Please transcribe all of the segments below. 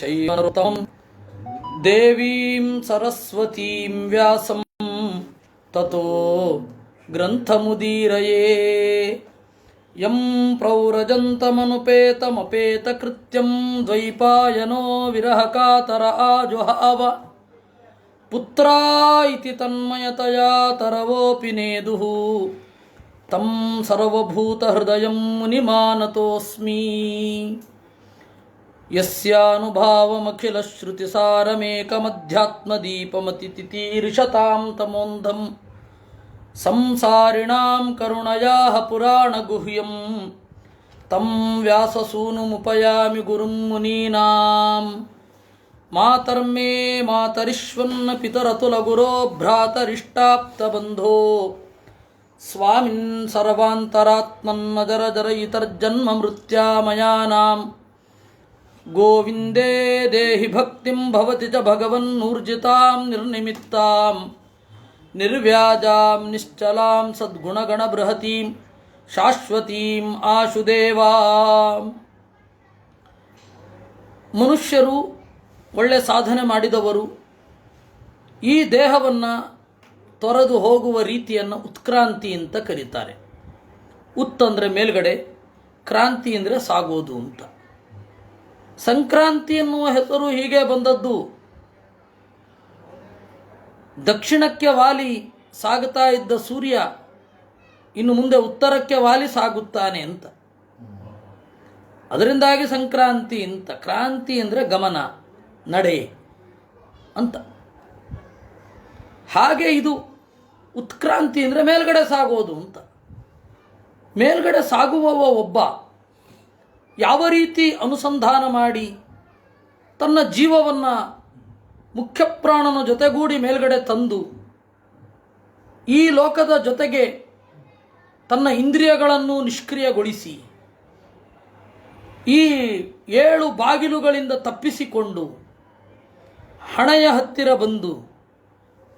ಶೈವನೃತಂ ದೇವೀಂ ಸರಸ್ವತೀಂ ವ್ಯಾಸಂ ತತೋ ಗ್ರಂಥಮುದೀರಯೇ M ಪ್ರೌರಜಂತಮನುಪೇತಮಪೇತಕೃತ್ಯಂ ದ್ವೈಪಾಯನೋ ವಿರಹಕಾತರ ಆಜುಹಾವ ಪುತ್ರಾ ಇತಿ ತನ್ಮಯತಯಾ ತರವೋಪಿ ನೇದುಃ ತಂ ಸರ್ವಭೂತಹೃದಯಂ ಮುನಿಮಾನತೋಸ್ಮಿ ಯಸ್ಯಾನುಭಾವಮಖಿಲಶ್ರುತಿಸಾರಮೇಕಮಧ್ಯಾತ್ಮದೀಪಮತಿತಿತೀರ್ಷತಾಂ ತಮೋಂಧಂ ಸಂಸಾರಿಣಾಂ ಕರುಣಯಾಃ ಪುರಾಣಗುಹ್ಯಂ ತಂ ವ್ಯಾಸಸೂನುಮುಪಯಾಮಿ ಗುರುಂ ಮುನೀನಾಂ ಮಾತರ್ಮೇ ಮಾತರಿಶ್ವನ್ನ ಪಿತರತುಲಗುರೋ ಭ್ರಾತರಿಷ್ಟಾಪ್ತಬಂಧೋ ಸ್ವಾಮಿನ್ ಸರ್ವಾಂತರಾತ್ಮನ್ನಜರ ಜರಯಿತರ್ಜನ್ಮ ಮೃತ್ಯಾಮಯಾನಾಂ ಗೋವಿಂದೇ ದೇಹಿ ಭಕ್ತಿಂ ಭವತಿ ಚ ಭಗವನ್ನೂರ್ಜಿತಾಂ ನಿರ್ನಿಮಿತ್ತಾಂ ನಿರ್ವ್ಯಾಜಾಂ ನಿಶ್ಚಲಾಂ ಸದ್ಗುಣಗಣಬೃಹತೀಂ ಶಾಶ್ವತೀಂ ಆಶುದೇವಾ. ಮನುಷ್ಯರು ಒಳ್ಳೆ ಸಾಧನೆ ಮಾಡಿದವರು ಈ ದೇಹವನ್ನು ತೊರೆದು ಹೋಗುವ ರೀತಿಯನ್ನು ಉತ್ಕ್ರಾಂತಿ ಅಂತ ಕರೀತಾರೆ. ಉತ್ ಅಂದರೆ ಮೇಲ್ಗಡೆ, ಕ್ರಾಂತಿ ಅಂದರೆ ಸಾಗೋದು ಅಂತ. ಸಂಕ್ರಾಂತಿ ಎನ್ನುವ ಹೆಸರು ಹೀಗೆ ಬಂದದ್ದು, ದಕ್ಷಿಣಕ್ಕೆ ವಾಲಿ ಸಾಗುತ್ತಾ ಇದ್ದ ಸೂರ್ಯ ಇನ್ನು ಮುಂದೆ ಉತ್ತರಕ್ಕೆ ವಾಲಿ ಸಾಗುತ್ತಾನೆ ಅಂತ. ಅದರಿಂದಾಗಿ ಸಂಕ್ರಾಂತಿ ಅಂತ. ಕ್ರಾಂತಿ ಅಂದರೆ ಗಮನ, ನಡೆ ಅಂತ. ಹಾಗೆ ಇದು ಉತ್ಕ್ರಾಂತಿ ಅಂದರೆ ಮೇಲ್ಗಡೆ ಸಾಗೋದು ಅಂತ. ಮೇಲ್ಗಡೆ ಸಾಗುವವ ಒಬ್ಬ ಯಾವ ರೀತಿ ಅನುಸಂಧಾನ ಮಾಡಿ ತನ್ನ ಜೀವವನ್ನು ಮುಖ್ಯಪ್ರಾಣನ ಜೊತೆಗೂಡಿ ಮೇಲ್ಗಡೆ ತಂದು ಈ ಲೋಕದ ಜೊತೆಗೆ ತನ್ನ ಇಂದ್ರಿಯಗಳನ್ನು ನಿಷ್ಕ್ರಿಯಗೊಳಿಸಿ ಈ 7 ಬಾಗಿಲುಗಳಿಂದ ತಪ್ಪಿಸಿಕೊಂಡು ಹಣೆಯ ಹತ್ತಿರ ಬಂದು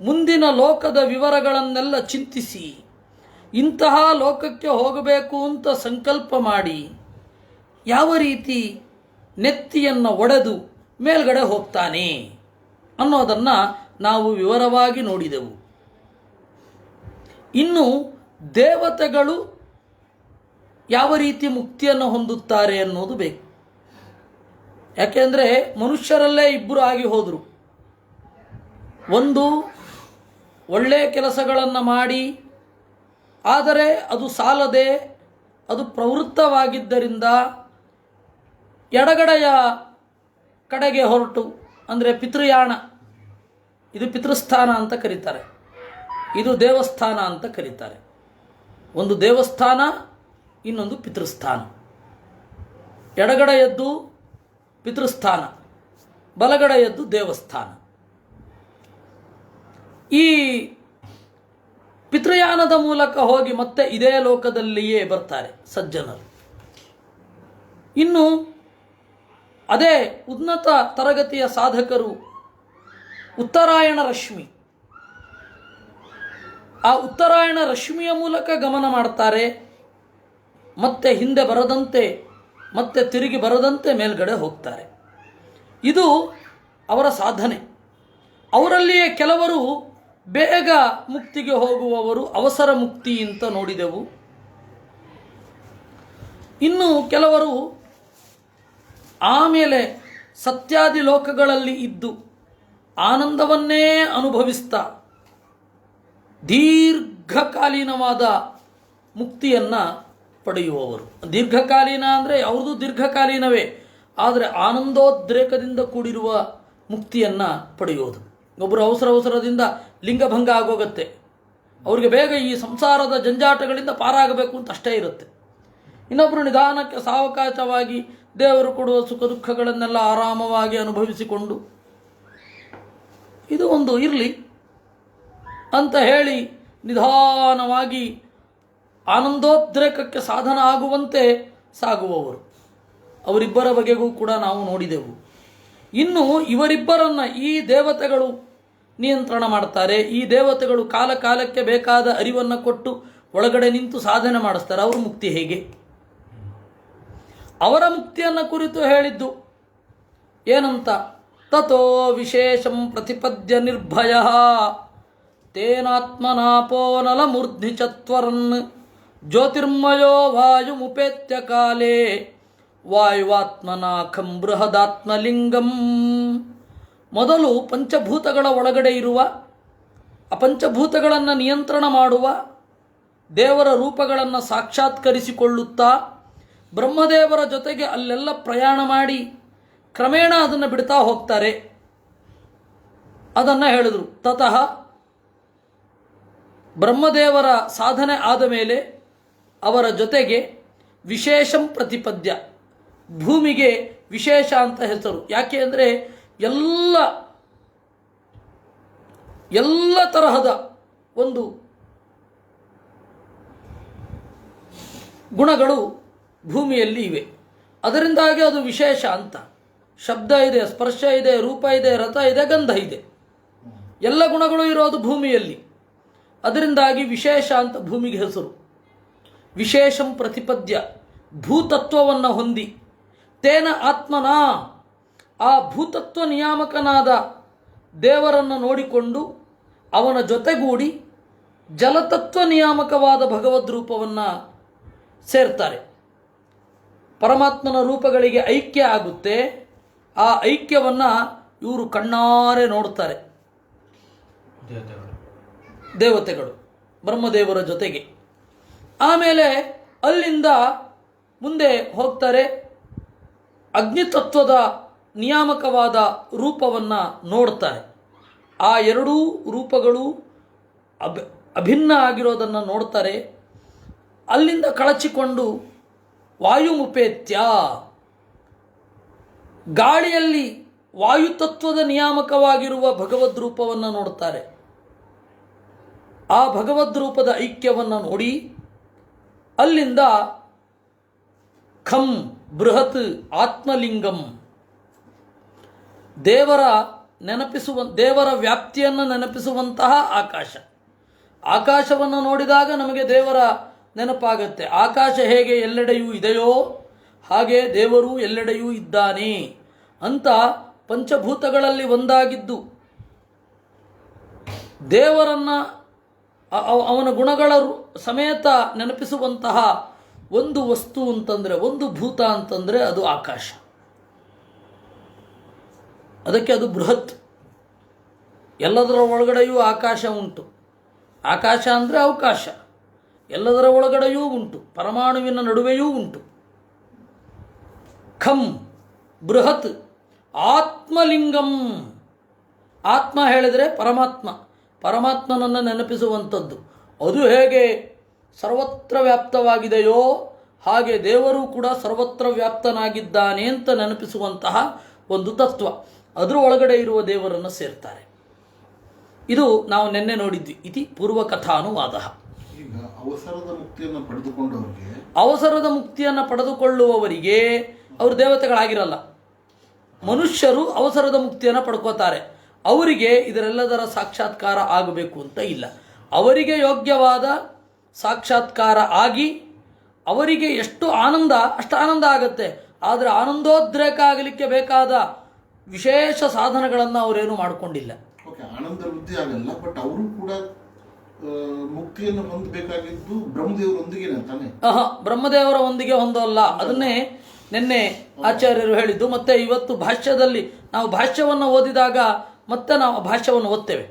ಮುಂದಿನ ಲೋಕದ ವಿವರಗಳನ್ನೆಲ್ಲ ಚಿಂತಿಸಿ ಇಂತಹ ಲೋಕಕ್ಕೆ ಹೋಗಬೇಕು ಅಂತ ಸಂಕಲ್ಪ ಮಾಡಿ ಯಾವ ರೀತಿ ನೆತ್ತಿಯನ್ನು ಒಡೆದು ಮೇಲ್ಗಡೆ ಹೋಗ್ತಾನೆ ಅನ್ನೋದನ್ನು ನಾವು ವಿವರವಾಗಿ ನೋಡಿದೆವು. ಇನ್ನು ದೇವತೆಗಳು ಯಾವ ರೀತಿ ಮುಕ್ತಿಯನ್ನು ಹೊಂದುತ್ತಾರೆ ಅನ್ನೋದು ಬೇಕು. ಯಾಕೆಂದರೆ ಮನುಷ್ಯರಲ್ಲೇ ಇಬ್ಬರು ಆಗಿ ಹೋದರು. ಒಂದು ಒಳ್ಳೆಯ ಕೆಲಸಗಳನ್ನು ಮಾಡಿ ಆದರೆ ಅದು ಸಾಲದೆ ಅದು ಪ್ರವೃತ್ತವಾಗಿದ್ದರಿಂದ ಎಡಗಡೆಯ ಕಡೆಗೆ ಹೊರಟು, ಅಂದರೆ ಪಿತೃಯಾಣ, ಇದು ಪಿತೃಸ್ಥಾನ ಅಂತ ಕರೀತಾರೆ, ಇದು ದೇವಸ್ಥಾನ ಅಂತ ಕರೀತಾರೆ. ಒಂದು ದೇವಸ್ಥಾನ, ಇನ್ನೊಂದು ಪಿತೃಸ್ಥಾನ. ಎಡಗಡೆಯದ್ದು ಪಿತೃಸ್ಥಾನ, ಬಲಗಡೆಯದ್ದು ದೇವಸ್ಥಾನ. ಈ ಪಿತೃಯಾನದ ಮೂಲಕ ಹೋಗಿ ಮತ್ತೆ ಇದೇ ಲೋಕದಲ್ಲಿಯೇ ಬರ್ತಾರೆ ಸಜ್ಜನರು. ಇನ್ನು ಅದೇ ಉನ್ನತ ತರಗತಿಯ ಸಾಧಕರು ಉತ್ತರಾಯಣ ರಶ್ಮಿ, ಆ ಉತ್ತರಾಯಣ ರಶ್ಮಿಯ ಮೂಲಕ ಗಮನ ಮಾಡ್ತಾರೆ. ಮತ್ತೆ ಹಿಂದೆ ಬರದಂತೆ, ಮತ್ತೆ ತಿರುಗಿ ಬರದಂತೆ ಮೇಲ್ಗಡೆ ಹೋಗ್ತಾರೆ. ಇದು ಅವರ ಸಾಧನೆ. ಅವರಲ್ಲಿಯೇ ಕೆಲವರು ಬೇಗ ಮುಕ್ತಿಗೆ ಹೋಗುವವರು ಅವಸರ ಮುಕ್ತಿ ಅಂತ ನೋಡಿದೆವು. ಇನ್ನು ಕೆಲವರು ಆಮೇಲೆ ಸತ್ಯಾದಿ ಲೋಕಗಳಲ್ಲಿ ಇದ್ದು ಆನಂದವನ್ನೇ ಅನುಭವಿಸ್ತಾ ದೀರ್ಘಕಾಲೀನವಾದ ಮುಕ್ತಿಯನ್ನು ಪಡೆಯುವವರು. ದೀರ್ಘಕಾಲೀನ ಅಂದರೆ ಅವ್ರದ್ದು ದೀರ್ಘಕಾಲೀನವೇ, ಆದರೆ ಆನಂದೋದ್ರೇಕದಿಂದ ಕೂಡಿರುವ ಮುಕ್ತಿಯನ್ನು ಪಡೆಯುವುದು. ಒಬ್ಬರು ಅವಸರದಿಂದ ಲಿಂಗಭಂಗ ಆಗೋಗುತ್ತೆ, ಅವ್ರಿಗೆ ಬೇಗ ಈ ಸಂಸಾರದ ಜಂಜಾಟಗಳಿಂದ ಪಾರಾಗಬೇಕು ಅಂತ ಅಷ್ಟೇ ಇರುತ್ತೆ. ಇನ್ನೊಬ್ಬರು ನಿಧಾನಕ್ಕೆ ಸಾವಕಾಶವಾಗಿ ದೇವರು ಕೊಡುವ ಸುಖ ದುಃಖಗಳನ್ನೆಲ್ಲ ಆರಾಮವಾಗಿ ಅನುಭವಿಸಿಕೊಂಡು ಇದು ಒಂದು ಇರಲಿ ಅಂತ ಹೇಳಿ ನಿಧಾನವಾಗಿ ಆನಂದೋದ್ರೇಕಕ್ಕೆ ಸಾಧನ ಆಗುವಂತೆ ಸಾಗುವವರು. ಅವರಿಬ್ಬರ ಬಗೆಗೂ ಕೂಡ ನಾವು ನೋಡಿದೆವು. ಇನ್ನು ಇವರಿಬ್ಬರನ್ನು ಈ ದೇವತೆಗಳು ನಿಯಂತ್ರಣ ಮಾಡ್ತಾರೆ. ಈ ದೇವತೆಗಳು ಕಾಲ ಕಾಲಕ್ಕೆ ಬೇಕಾದ ಅರಿವನ್ನು ಕೊಟ್ಟು ಒಳಗಡೆ ನಿಂತು ಸಾಧನೆ ಮಾಡಿಸ್ತಾರೆ. ಅವರು ಮುಕ್ತಿ ಹೇಗೆ? ಅವರ ಮುಕ್ತಿಯನ್ನು ಕುರಿತು ಹೇಳಿದ್ದು ಏನಂತ? ತಥೋ ವಿಶೇಷಂ ಪ್ರತಿಪದ್ಯ ನಿರ್ಭಯ ತೇನಾತ್ಮನಾಪೋನಲಮೂರ್ಧ್ನಿ ಚತ್ವರನ್ ಜ್ಯೋತಿರ್ಮಯೋ ವಾಯುಮುಪೇತ್ಯ ಕಾಲೇ ವಾಯುವಾತ್ಮನಾಖಂ ಬೃಹದಾತ್ಮಲಿಂಗಂ. ಮೊದಲು ಪಂಚಭೂತಗಳ ಒಳಗಡೆ ಇರುವ ಪಂಚಭೂತಗಳನ್ನು ನಿಯಂತ್ರಣ ಮಾಡುವ ದೇವರ ರೂಪಗಳನ್ನು ಸಾಕ್ಷಾತ್ಕರಿಸಿಕೊಳ್ಳುತ್ತಾ ಬ್ರಹ್ಮದೇವರ ಜೊತೆಗೆ ಅಲ್ಲೆಲ್ಲ ಪ್ರಯಾಣ ಮಾಡಿ ಕ್ರಮೇಣ ಅದನ್ನು ಬಿಡ್ತಾ ಹೋಗ್ತಾರೆ. ಅದನ್ನು ಹೇಳಿದರು. ತತಃ ಬ್ರಹ್ಮದೇವರ ಸಾಧನೆ ಆದ ಮೇಲೆ ಅವರ ಜೊತೆಗೆ ವಿಶೇಷಂ ಪ್ರತಿಪದ್ಯ, ಭೂಮಿಗೆ ವಿಶೇಷ ಅಂತ ಹೆಸರು. ಯಾಕೆ ಅಂದರೆ ಎಲ್ಲ ತರಹದ ಒಂದು ಗುಣಗಳು ಭೂಮಿಯಲ್ಲಿ ಇವೆ. ಅದರಿಂದಾಗಿ ಅದು ವಿಶೇಷ ಅಂತ. ಶಬ್ದ ಇದೆ, ಸ್ಪರ್ಶ ಇದೆ, ರೂಪ ಇದೆ, ರಥ ಇದೆ, ಗಂಧ ಇದೆ, ಎಲ್ಲ ಗುಣಗಳು ಇರೋದು ಭೂಮಿಯಲ್ಲಿ. ಅದರಿಂದಾಗಿ ವಿಶೇಷ ಅಂತ ಭೂಮಿಗೆ ಹೆಸರು. ವಿಶೇಷಂ ಪ್ರತಿಪದ್ಯ, ಭೂತತ್ವವನ್ನು ಹೊಂದಿ, ತೇನ ಆತ್ಮನ, ಆ ಭೂತತ್ವ ನಿಯಾಮಕನಾದ ದೇವರನ್ನು ನೋಡಿಕೊಂಡು ಅವನ ಜೊತೆಗೂಡಿ ಜಲತತ್ವ ನಿಯಾಮಕವಾದ ಭಗವದ್ ರೂಪವನ್ನು ಸೇರ್ತಾರೆ. ಪರಮಾತ್ಮನ ರೂಪಗಳಿಗೆ ಐಕ್ಯ ಆಗುತ್ತೆ. ಆ ಐಕ್ಯವನ್ನು ಇವರು ಕಣ್ಣಾರೆ ನೋಡ್ತಾರೆ, ದೇವತೆಗಳು ಬ್ರಹ್ಮದೇವರ ಜೊತೆಗೆ. ಆಮೇಲೆ ಅಲ್ಲಿಂದ ಮುಂದೆ ಹೋಗ್ತಾರೆ, ಅಗ್ನಿತತ್ವದ ನಿಯಾಮಕವಾದ ರೂಪವನ್ನು ನೋಡ್ತಾರೆ. ಆ ಎರಡೂ ರೂಪಗಳು ಅಭಿನ್ನ ಆಗಿರೋದನ್ನು ನೋಡ್ತಾರೆ. ಅಲ್ಲಿಂದ ಕಳಚಿಕೊಂಡು ವಾಯುಮುಪೇತ್ಯ, ಗಾಳಿಯಲ್ಲಿ ವಾಯುತತ್ವದ ನಿಯಾಮಕವಾಗಿರುವ ಭಗವದ್ ರೂಪವನ್ನು ನೋಡ್ತಾರೆ. ಆ ಭಗವದ್ ರೂಪದ ಐಕ್ಯವನ್ನು ನೋಡಿ ಅಲ್ಲಿಂದ ಖಂ ಬೃಹತ್ ಆತ್ಮಲಿಂಗಂ, ದೇವರ ವ್ಯಾಪ್ತಿಯನ್ನು ನೆನಪಿಸುವಂತಹ ಆಕಾಶ. ಆಕಾಶವನ್ನು ನೋಡಿದಾಗ ನಮಗೆ ದೇವರ ನೆನಪಾಗತ್ತೆ. ಆಕಾಶ ಹೇಗೆ ಎಲ್ಲೆಡೆಯೂ ಇದೆಯೋ ಹಾಗೆ ದೇವರು ಎಲ್ಲೆಡೆಯೂ ಇದ್ದಾನೆ ಅಂತ ಪಂಚಭೂತಗಳಲ್ಲಿ ಒಂದಾಗಿದ್ದು ದೇವರನ್ನು ಅವನ ಗುಣಗಳ ಸಮೇತ ನೆನಪಿಸುವಂತಹ ಒಂದು ವಸ್ತು ಅಂತಂದರೆ, ಒಂದು ಭೂತ ಅಂತಂದರೆ ಅದು ಆಕಾಶ. ಅದಕ್ಕೆ ಅದು ಬೃಹತ್. ಎಲ್ಲದರ ಒಳಗಡೆಯೂ ಆಕಾಶ ಉಂಟು. ಆಕಾಶ ಅಂದರೆ ಅವಕಾಶ. ಎಲ್ಲದರ ಒಳಗಡೆಯೂ ಉಂಟು, ಪರಮಾಣುವಿನ ನಡುವೆಯೂ ಉಂಟು. ಖಂ ಬೃಹತ್ ಆತ್ಮಲಿಂಗಂ. ಆತ್ಮ ಹೇಳಿದರೆ ಪರಮಾತ್ಮ, ಪರಮಾತ್ಮನನ್ನು ನೆನಪಿಸುವಂಥದ್ದು. ಅದು ಹೇಗೆ ಸರ್ವತ್ರ ವ್ಯಾಪ್ತವಾಗಿದೆಯೋ ಹಾಗೆ ದೇವರು ಕೂಡ ಸರ್ವತ್ರ ವ್ಯಾಪ್ತನಾಗಿದ್ದಾನೆ ಅಂತ ನೆನಪಿಸುವಂತಹ ಒಂದು ತತ್ವ. ಅದರ ಒಳಗಡೆ ಇರುವ ದೇವರನ್ನು ಸೇರ್ತಾರೆ. ಇದು ನಾವು ನಿನ್ನೆ ನೋಡಿದ್ವಿ. ಇತಿ ಪೂರ್ವಕಥಾನುವಾದ. ಈಗ ಅವಸರದ ಮುಕ್ತಿಯನ್ನು ಪಡೆದುಕೊಳ್ಳುವವರಿಗೆ ಅವರು ದೇವತೆಗಳಾಗಿರಲ್ಲ. ಮನುಷ್ಯರು ಅವಸರದ ಮುಕ್ತಿಯನ್ನು ಪಡ್ಕೋತಾರೆ. ಅವರಿಗೆ ಇದರೆಲ್ಲದರ ಸಾಕ್ಷಾತ್ಕಾರ ಆಗಬೇಕು ಅಂತ ಇಲ್ಲ. ಅವರಿಗೆ ಯೋಗ್ಯವಾದ ಸಾಕ್ಷಾತ್ಕಾರ ಆಗಿ ಅವರಿಗೆ ಎಷ್ಟು ಆನಂದ ಅಷ್ಟು ಆನಂದ ಆಗುತ್ತೆ. ಆದರೆ ಆನಂದೋದ್ರೇಕ ಆಗಲಿಕ್ಕೆ ಬೇಕಾದ ವಿಶೇಷ ಸಾಧನಗಳನ್ನು ಅವರೇನು ಮಾಡಿಕೊಂಡಿಲ್ಲ. ಆನಂದ ವೃದ್ಧಿ ಆಗಲ್ಲ, ಬಟ್ ಅವರು ಕೂಡ ಮುಕ್ತಿಯನ್ನು ಹೊಂದಬೇಕಾಗಿದ್ದು ಬ್ರಹ್ಮದೇವರೊಂದಿಗೆ ತಾನೆ. ಬ್ರಹ್ಮದೇವರ ಒಂದಿಗೆ ಹೊಂದಲ್ಲ. ಅದನ್ನೇ ನಿನ್ನೆ ಆಚಾರ್ಯರು ಹೇಳಿದ್ದು. ಮತ್ತೆ ಇವತ್ತು ಭಾಷ್ಯದಲ್ಲಿ ನಾವು ಭಾಷ್ಯವನ್ನು ಓದಿದಾಗ ಮತ್ತೆ ನಾವು ಭಾಷ್ಯವನ್ನು ಓದ್ತೇವೆ.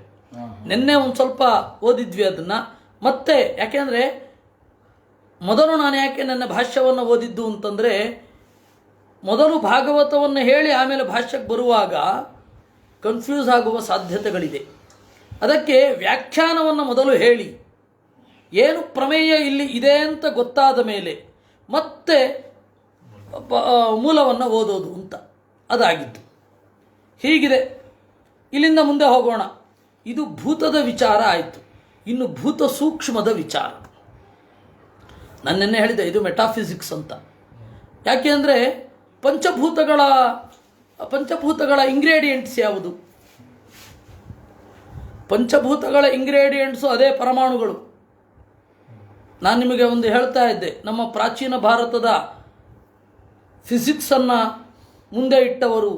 ನಿನ್ನೆ ಒಂದು ಸ್ವಲ್ಪ ಓದಿದ್ವಿ ಅದನ್ನು. ಮತ್ತೆ ಯಾಕೆಂದರೆ ಮೊದಲು ನಾನು ಯಾಕೆ ನನ್ನ ಭಾಷ್ಯವನ್ನು ಓದಿದ್ದು ಅಂತಂದರೆ, ಮೊದಲು ಭಾಗವತವನ್ನು ಹೇಳಿ ಆಮೇಲೆ ಭಾಷ್ಯಕ್ಕೆ ಬರುವಾಗ ಕನ್ಫ್ಯೂಸ್ ಆಗುವ ಸಾಧ್ಯತೆಗಳಿದೆ. ಅದಕ್ಕೆ ವ್ಯಾಖ್ಯಾನವನ್ನು ಮೊದಲು ಹೇಳಿ ಏನು ಪ್ರಮೇಯ ಇಲ್ಲಿ ಇದೆ ಅಂತ ಗೊತ್ತಾದ ಮೇಲೆ ಮತ್ತೆ ಮೂಲವನ್ನು ಓದೋದು ಅಂತ ಅದಾಗಿತ್ತು. ಹೀಗಿದೆ. ಇಲ್ಲಿಂದ ಮುಂದೆ ಹೋಗೋಣ. ಇದು ಭೂತದ ವಿಚಾರ ಆಯಿತು. ಇನ್ನು ಭೂತ ಸೂಕ್ಷ್ಮದ ವಿಚಾರ. ನಾನು ನಿನ್ನೆ ಹೇಳಿದೆ ಇದು ಮೆಟಾಫಿಸಿಕ್ಸ್ ಅಂತ. ಯಾಕೆ ಅಂದರೆ ಪಂಚಭೂತಗಳ ಇಂಗ್ರೀಡಿಯೆಂಟ್ಸ್ ಯಾವುದು? ಪಂಚಭೂತಗಳ ಇಂಗ್ರೀಡಿಯೆಂಟ್ಸು ಅದೇ ಪರಮಾಣುಗಳು. ನಾನು ನಿಮಗೆ ಒಂದು ಹೇಳ್ತಾ ಇದ್ದೆ, ನಮ್ಮ ಪ್ರಾಚೀನ ಭಾರತದ ಫಿಸಿಕ್ಸನ್ನು ಮುಂದೆ ಇಟ್ಟವರು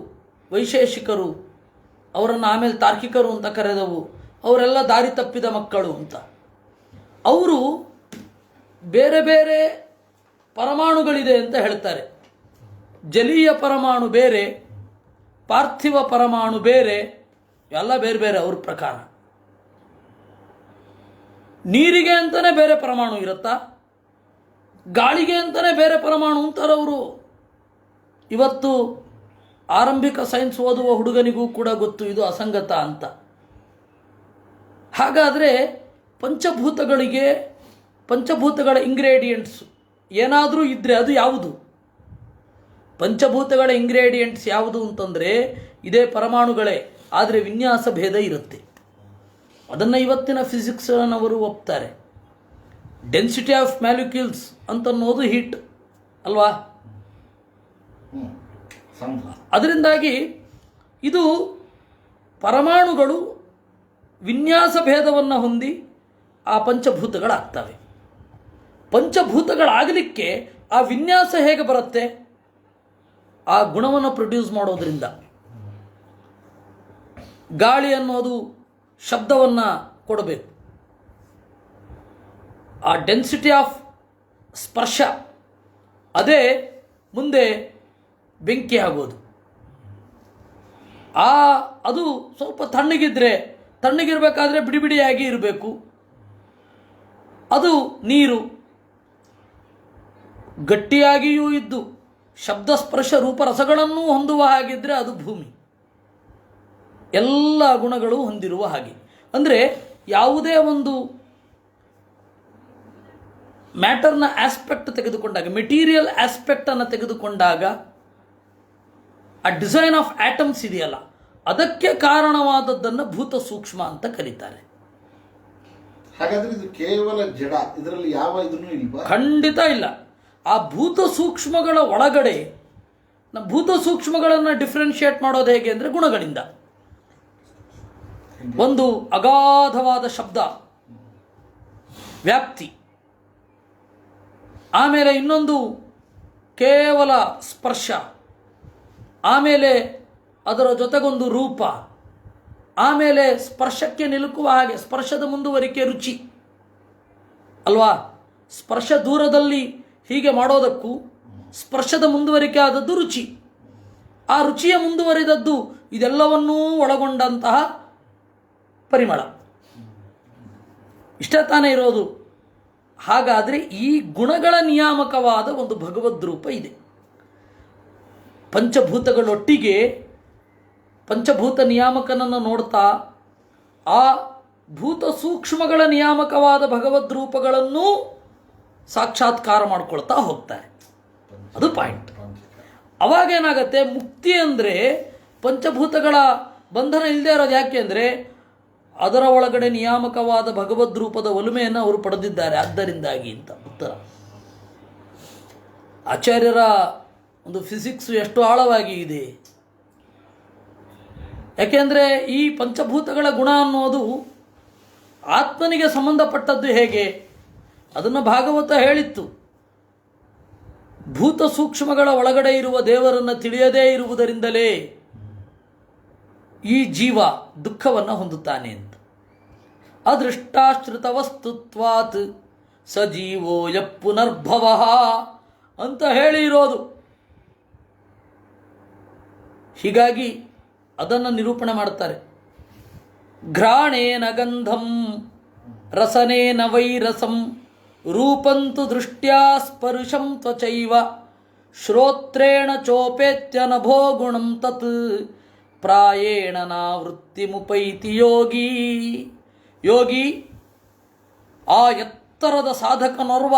ವೈಶೇಷಿಕರು, ಅವರನ್ನು ಆಮೇಲೆ ತಾರ್ಕಿಕರು ಅಂತ ಕರೆದವು, ಅವರೆಲ್ಲ ದಾರಿ ತಪ್ಪಿದ ಮಕ್ಕಳು ಅಂತ. ಅವರು ಬೇರೆ ಬೇರೆ ಪರಮಾಣುಗಳಿದೆ ಅಂತ ಹೇಳ್ತಾರೆ. ಜಲೀಯ ಪರಮಾಣು ಬೇರೆ, ಪಾರ್ಥಿವ ಪರಮಾಣು ಬೇರೆ, ಎಲ್ಲ ಬೇರೆ ಬೇರೆ ಅವ್ರ ಪ್ರಕಾರ. ನೀರಿಗೆ ಅಂತಲೇ ಬೇರೆ ಪರಮಾಣು ಇರುತ್ತಾ? ಗಾಳಿಗೆ ಅಂತಲೇ ಬೇರೆ ಪರಮಾಣು ಅಂತಾರವರು. ಇವತ್ತು ಆರಂಭಿಕ ಸೈನ್ಸ್ ಓದುವ ಹುಡುಗನಿಗೂ ಕೂಡ ಗೊತ್ತು ಇದು ಅಸಂಗತ ಅಂತ. ಹಾಗಾದರೆ ಪಂಚಭೂತಗಳ ಇಂಗ್ರೀಡಿಯೆಂಟ್ಸ್ ಏನಾದರೂ ಇದ್ದರೆ ಅದು ಯಾವುದು? ಪಂಚಭೂತಗಳ ಇಂಗ್ರೀಡಿಯೆಂಟ್ಸ್ ಯಾವುದು ಅಂತಂದರೆ ಇದೇ ಪರಮಾಣುಗಳೇ, ಆದರೆ ವಿನ್ಯಾಸ ಭೇದ ಇರುತ್ತೆ. ಅದನ್ನು ಇವತ್ತಿನ ಫಿಸಿಕ್ಸ್ನವರು ಒಪ್ತಾರೆ. ಡೆನ್ಸಿಟಿ ಆಫ್ ಮ್ಯಾಲಿಕ್ಯೂಲ್ಸ್ ಅಂತನ್ನೋದು ಹೀಟ್ ಅಲ್ವಾ? ಅದರಿಂದಾಗಿ ಇದು ಪರಮಾಣುಗಳು ವಿನ್ಯಾಸ ಭೇದವನ್ನು ಹೊಂದಿ ಆ ಪಂಚಭೂತಗಳಾಗ್ತವೆ. ಪಂಚಭೂತಗಳಾಗಲಿಕ್ಕೆ ಆ ವಿನ್ಯಾಸ ಹೇಗೆ ಬರುತ್ತೆ? ಆ ಗುಣವನ್ನು ಪ್ರೊಡ್ಯೂಸ್ ಮಾಡೋದ್ರಿಂದ. ಗಾಳಿ ಅನ್ನೋದು ಶಬ್ದವನ್ನು ಕೊಡಬೇಕು. ಆ ಡೆನ್ಸಿಟಿ ಆಫ್ ಸ್ಪರ್ಶ ಅದೇ ಮುಂದೆ ಬೆಂಕಿ ಆಗೋದು. ಅದು ಸ್ವಲ್ಪ ತಣ್ಣಗಿರಬೇಕಾದ್ರೆ ಬಿಡಿ ಬಿಡಿಯಾಗಿ ಇರಬೇಕು. ಅದು ನೀರು. ಗಟ್ಟಿಯಾಗಿಯೂ ಇದ್ದು ಶಬ್ದ ಸ್ಪರ್ಶ ರೂಪರಸಗಳನ್ನೂ ಹೊಂದುವ ಹಾಗಿದ್ದರೆ ಅದು ಭೂಮಿ. ಎಲ್ಲ ಗುಣಗಳು ಹೊಂದಿರುವ ಹಾಗೆ. ಅಂದರೆ ಯಾವುದೇ ಒಂದು ಮ್ಯಾಟರ್ನ ಆಸ್ಪೆಕ್ಟ್ ತೆಗೆದುಕೊಂಡಾಗ, ಮೆಟೀರಿಯಲ್ ಆಸ್ಪೆಕ್ಟನ್ನು ತೆಗೆದುಕೊಂಡಾಗ ಆ ಡಿಸೈನ್ ಆಫ್ ಆಟಮ್ಸ್ ಇದೆಯಲ್ಲ, ಅದಕ್ಕೆ ಕಾರಣವಾದದ್ದನ್ನು ಭೂತ ಸೂಕ್ಷ್ಮ ಅಂತ ಕರೀತಾರೆ. ಹಾಗಾದ್ರೆ ಇದು ಕೇವಲ ಜಡ, ಇದರಲ್ಲಿ ಯಾವ ಇದನ್ನು ಇಲ್ವಾ? ಖಂಡಿತ ಇಲ್ಲ. ಆ ಭೂತ ಸೂಕ್ಷ್ಮಗಳ ಒಳಗಡೆ ಭೂತ ಸೂಕ್ಷ್ಮಗಳನ್ನು ಡಿಫ್ರೆನ್ಶಿಯೇಟ್ ಮಾಡೋದು ಹೇಗೆ ಅಂದರೆ ಗುಣಗಳಿಂದ. ಒಂದು ಅಗಾಧವಾದ ಶಬ್ದ ವ್ಯಾಪ್ತಿ, ಆಮೇಲೆ ಇನ್ನೊಂದು ಕೇವಲ ಸ್ಪರ್ಶ, ಆಮೇಲೆ ಅದರ ಜೊತೆಗೊಂದು ರೂಪ, ಆಮೇಲೆ ಸ್ಪರ್ಶಕ್ಕೆ ನಿಲುಕುವ ಹಾಗೆ ಸ್ಪರ್ಶದ ಮುಂದುವರಿಕೆ ರುಚಿ ಅಲ್ವಾ? ಸ್ಪರ್ಶ ದೂರದಲ್ಲಿ ಹೀಗೆ ಮಾಡೋದಕ್ಕೂ ಸ್ಪರ್ಶದ ಮುಂದುವರಿಕೆ ಆದದ್ದು ರುಚಿ. ಆ ರುಚಿಯ ಮುಂದುವರಿದದ್ದು ಇದೆಲ್ಲವನ್ನೂ ಒಳಗೊಂಡಂತಹ ಪರಿಮಳ. ಇಷ್ಟೇ ತಾನೇ ಇರೋದು. ಹಾಗಾದರೆ ಈ ಗುಣಗಳ ನಿಯಾಮಕವಾದ ಒಂದು ಭಗವದ್ ರೂಪ ಇದೆ. ಪಂಚಭೂತಗಳೊಟ್ಟಿಗೆ ಪಂಚಭೂತ ನಿಯಾಮಕನನ್ನು ನೋಡ್ತಾ ಆ ಭೂತ ಸೂಕ್ಷ್ಮಗಳ ನಿಯಾಮಕವಾದ ಭಗವದ್ ರೂಪಗಳನ್ನು ಸಾಕ್ಷಾತ್ಕಾರ ಮಾಡ್ಕೊಳ್ತಾ ಹೋಗ್ತಾರೆ. ಅದು ಪಾಯಿಂಟ್. ಅವಾಗೇನಾಗತ್ತೆ, ಮುಕ್ತಿ ಅಂದರೆ ಪಂಚಭೂತಗಳ ಬಂಧನ ಇಲ್ಲದೆ ಇರೋದು. ಯಾಕೆ ಅಂದರೆ ಅದರ ಒಳಗಡೆ ನಿಯಾಮಕವಾದ ಭಗವದ್ ರೂಪದ ಒಲುಮೆಯನ್ನು ಅವರು ಪಡೆದಿದ್ದಾರೆ, ಆದ್ದರಿಂದಾಗಿ ಅಂತ ಉತ್ತರ. ಆಚಾರ್ಯರ ಒಂದು ಫಿಸಿಕ್ಸ್ ಎಷ್ಟು ಆಳವಾಗಿ ಇದೆ. ಯಾಕೆಂದರೆ ಈ ಪಂಚಭೂತಗಳ ಗುಣ ಅನ್ನೋದು ಆತ್ಮನಿಗೆ ಸಂಬಂಧಪಟ್ಟದ್ದು. ಹೇಗೆ ಅದನ್ನು ಭಾಗವತ ಹೇಳಿತ್ತು. ಭೂತ ಸೂಕ್ಷ್ಮಗಳ ಒಳಗಡೆ ಇರುವ ದೇವರನ್ನು ತಿಳಿಯದೇ ಇರುವುದರಿಂದಲೇ ಈ ಜೀವ ದುಃಖವನ್ನು ಹೊಂದುತ್ತಾನೆ ಅಂತ. ಅದೃಷ್ಟಾಶ್ರಿತ ವಸ್ತುತ್ವಾತ್ ಸಜೀವೋ ಯ ಪುನರ್ಭವ ಅಂತ ಹೇಳಿ ಇರೋದು. ಹೀಗಾಗಿ ಅದನ್ನು ನಿರೂಪಣೆ ಮಾಡ್ತಾರೆ. ಘ್ರಾಣೇನ ಗಂಧಂ ರಸನೇನ ವೈರಸಂ ರೂಪಂತು ದೃಷ್ಟ್ಯಾ ಸ್ಪರ್ಶಂ ತ್ವಚೈವ ಶ್ರೋತ್ರೇಣ ಚೋಪೇತ್ಯ ನಭೋ ಗುಣಂ ತತ್ ಪ್ರಾಯೇಣ ನಾವೃತ್ತಿಮುಪೈತಿ ಯೋಗಿ. ಯೋಗಿ ಆ ಎತ್ತರದ ಸಾಧಕನೋರ್ವ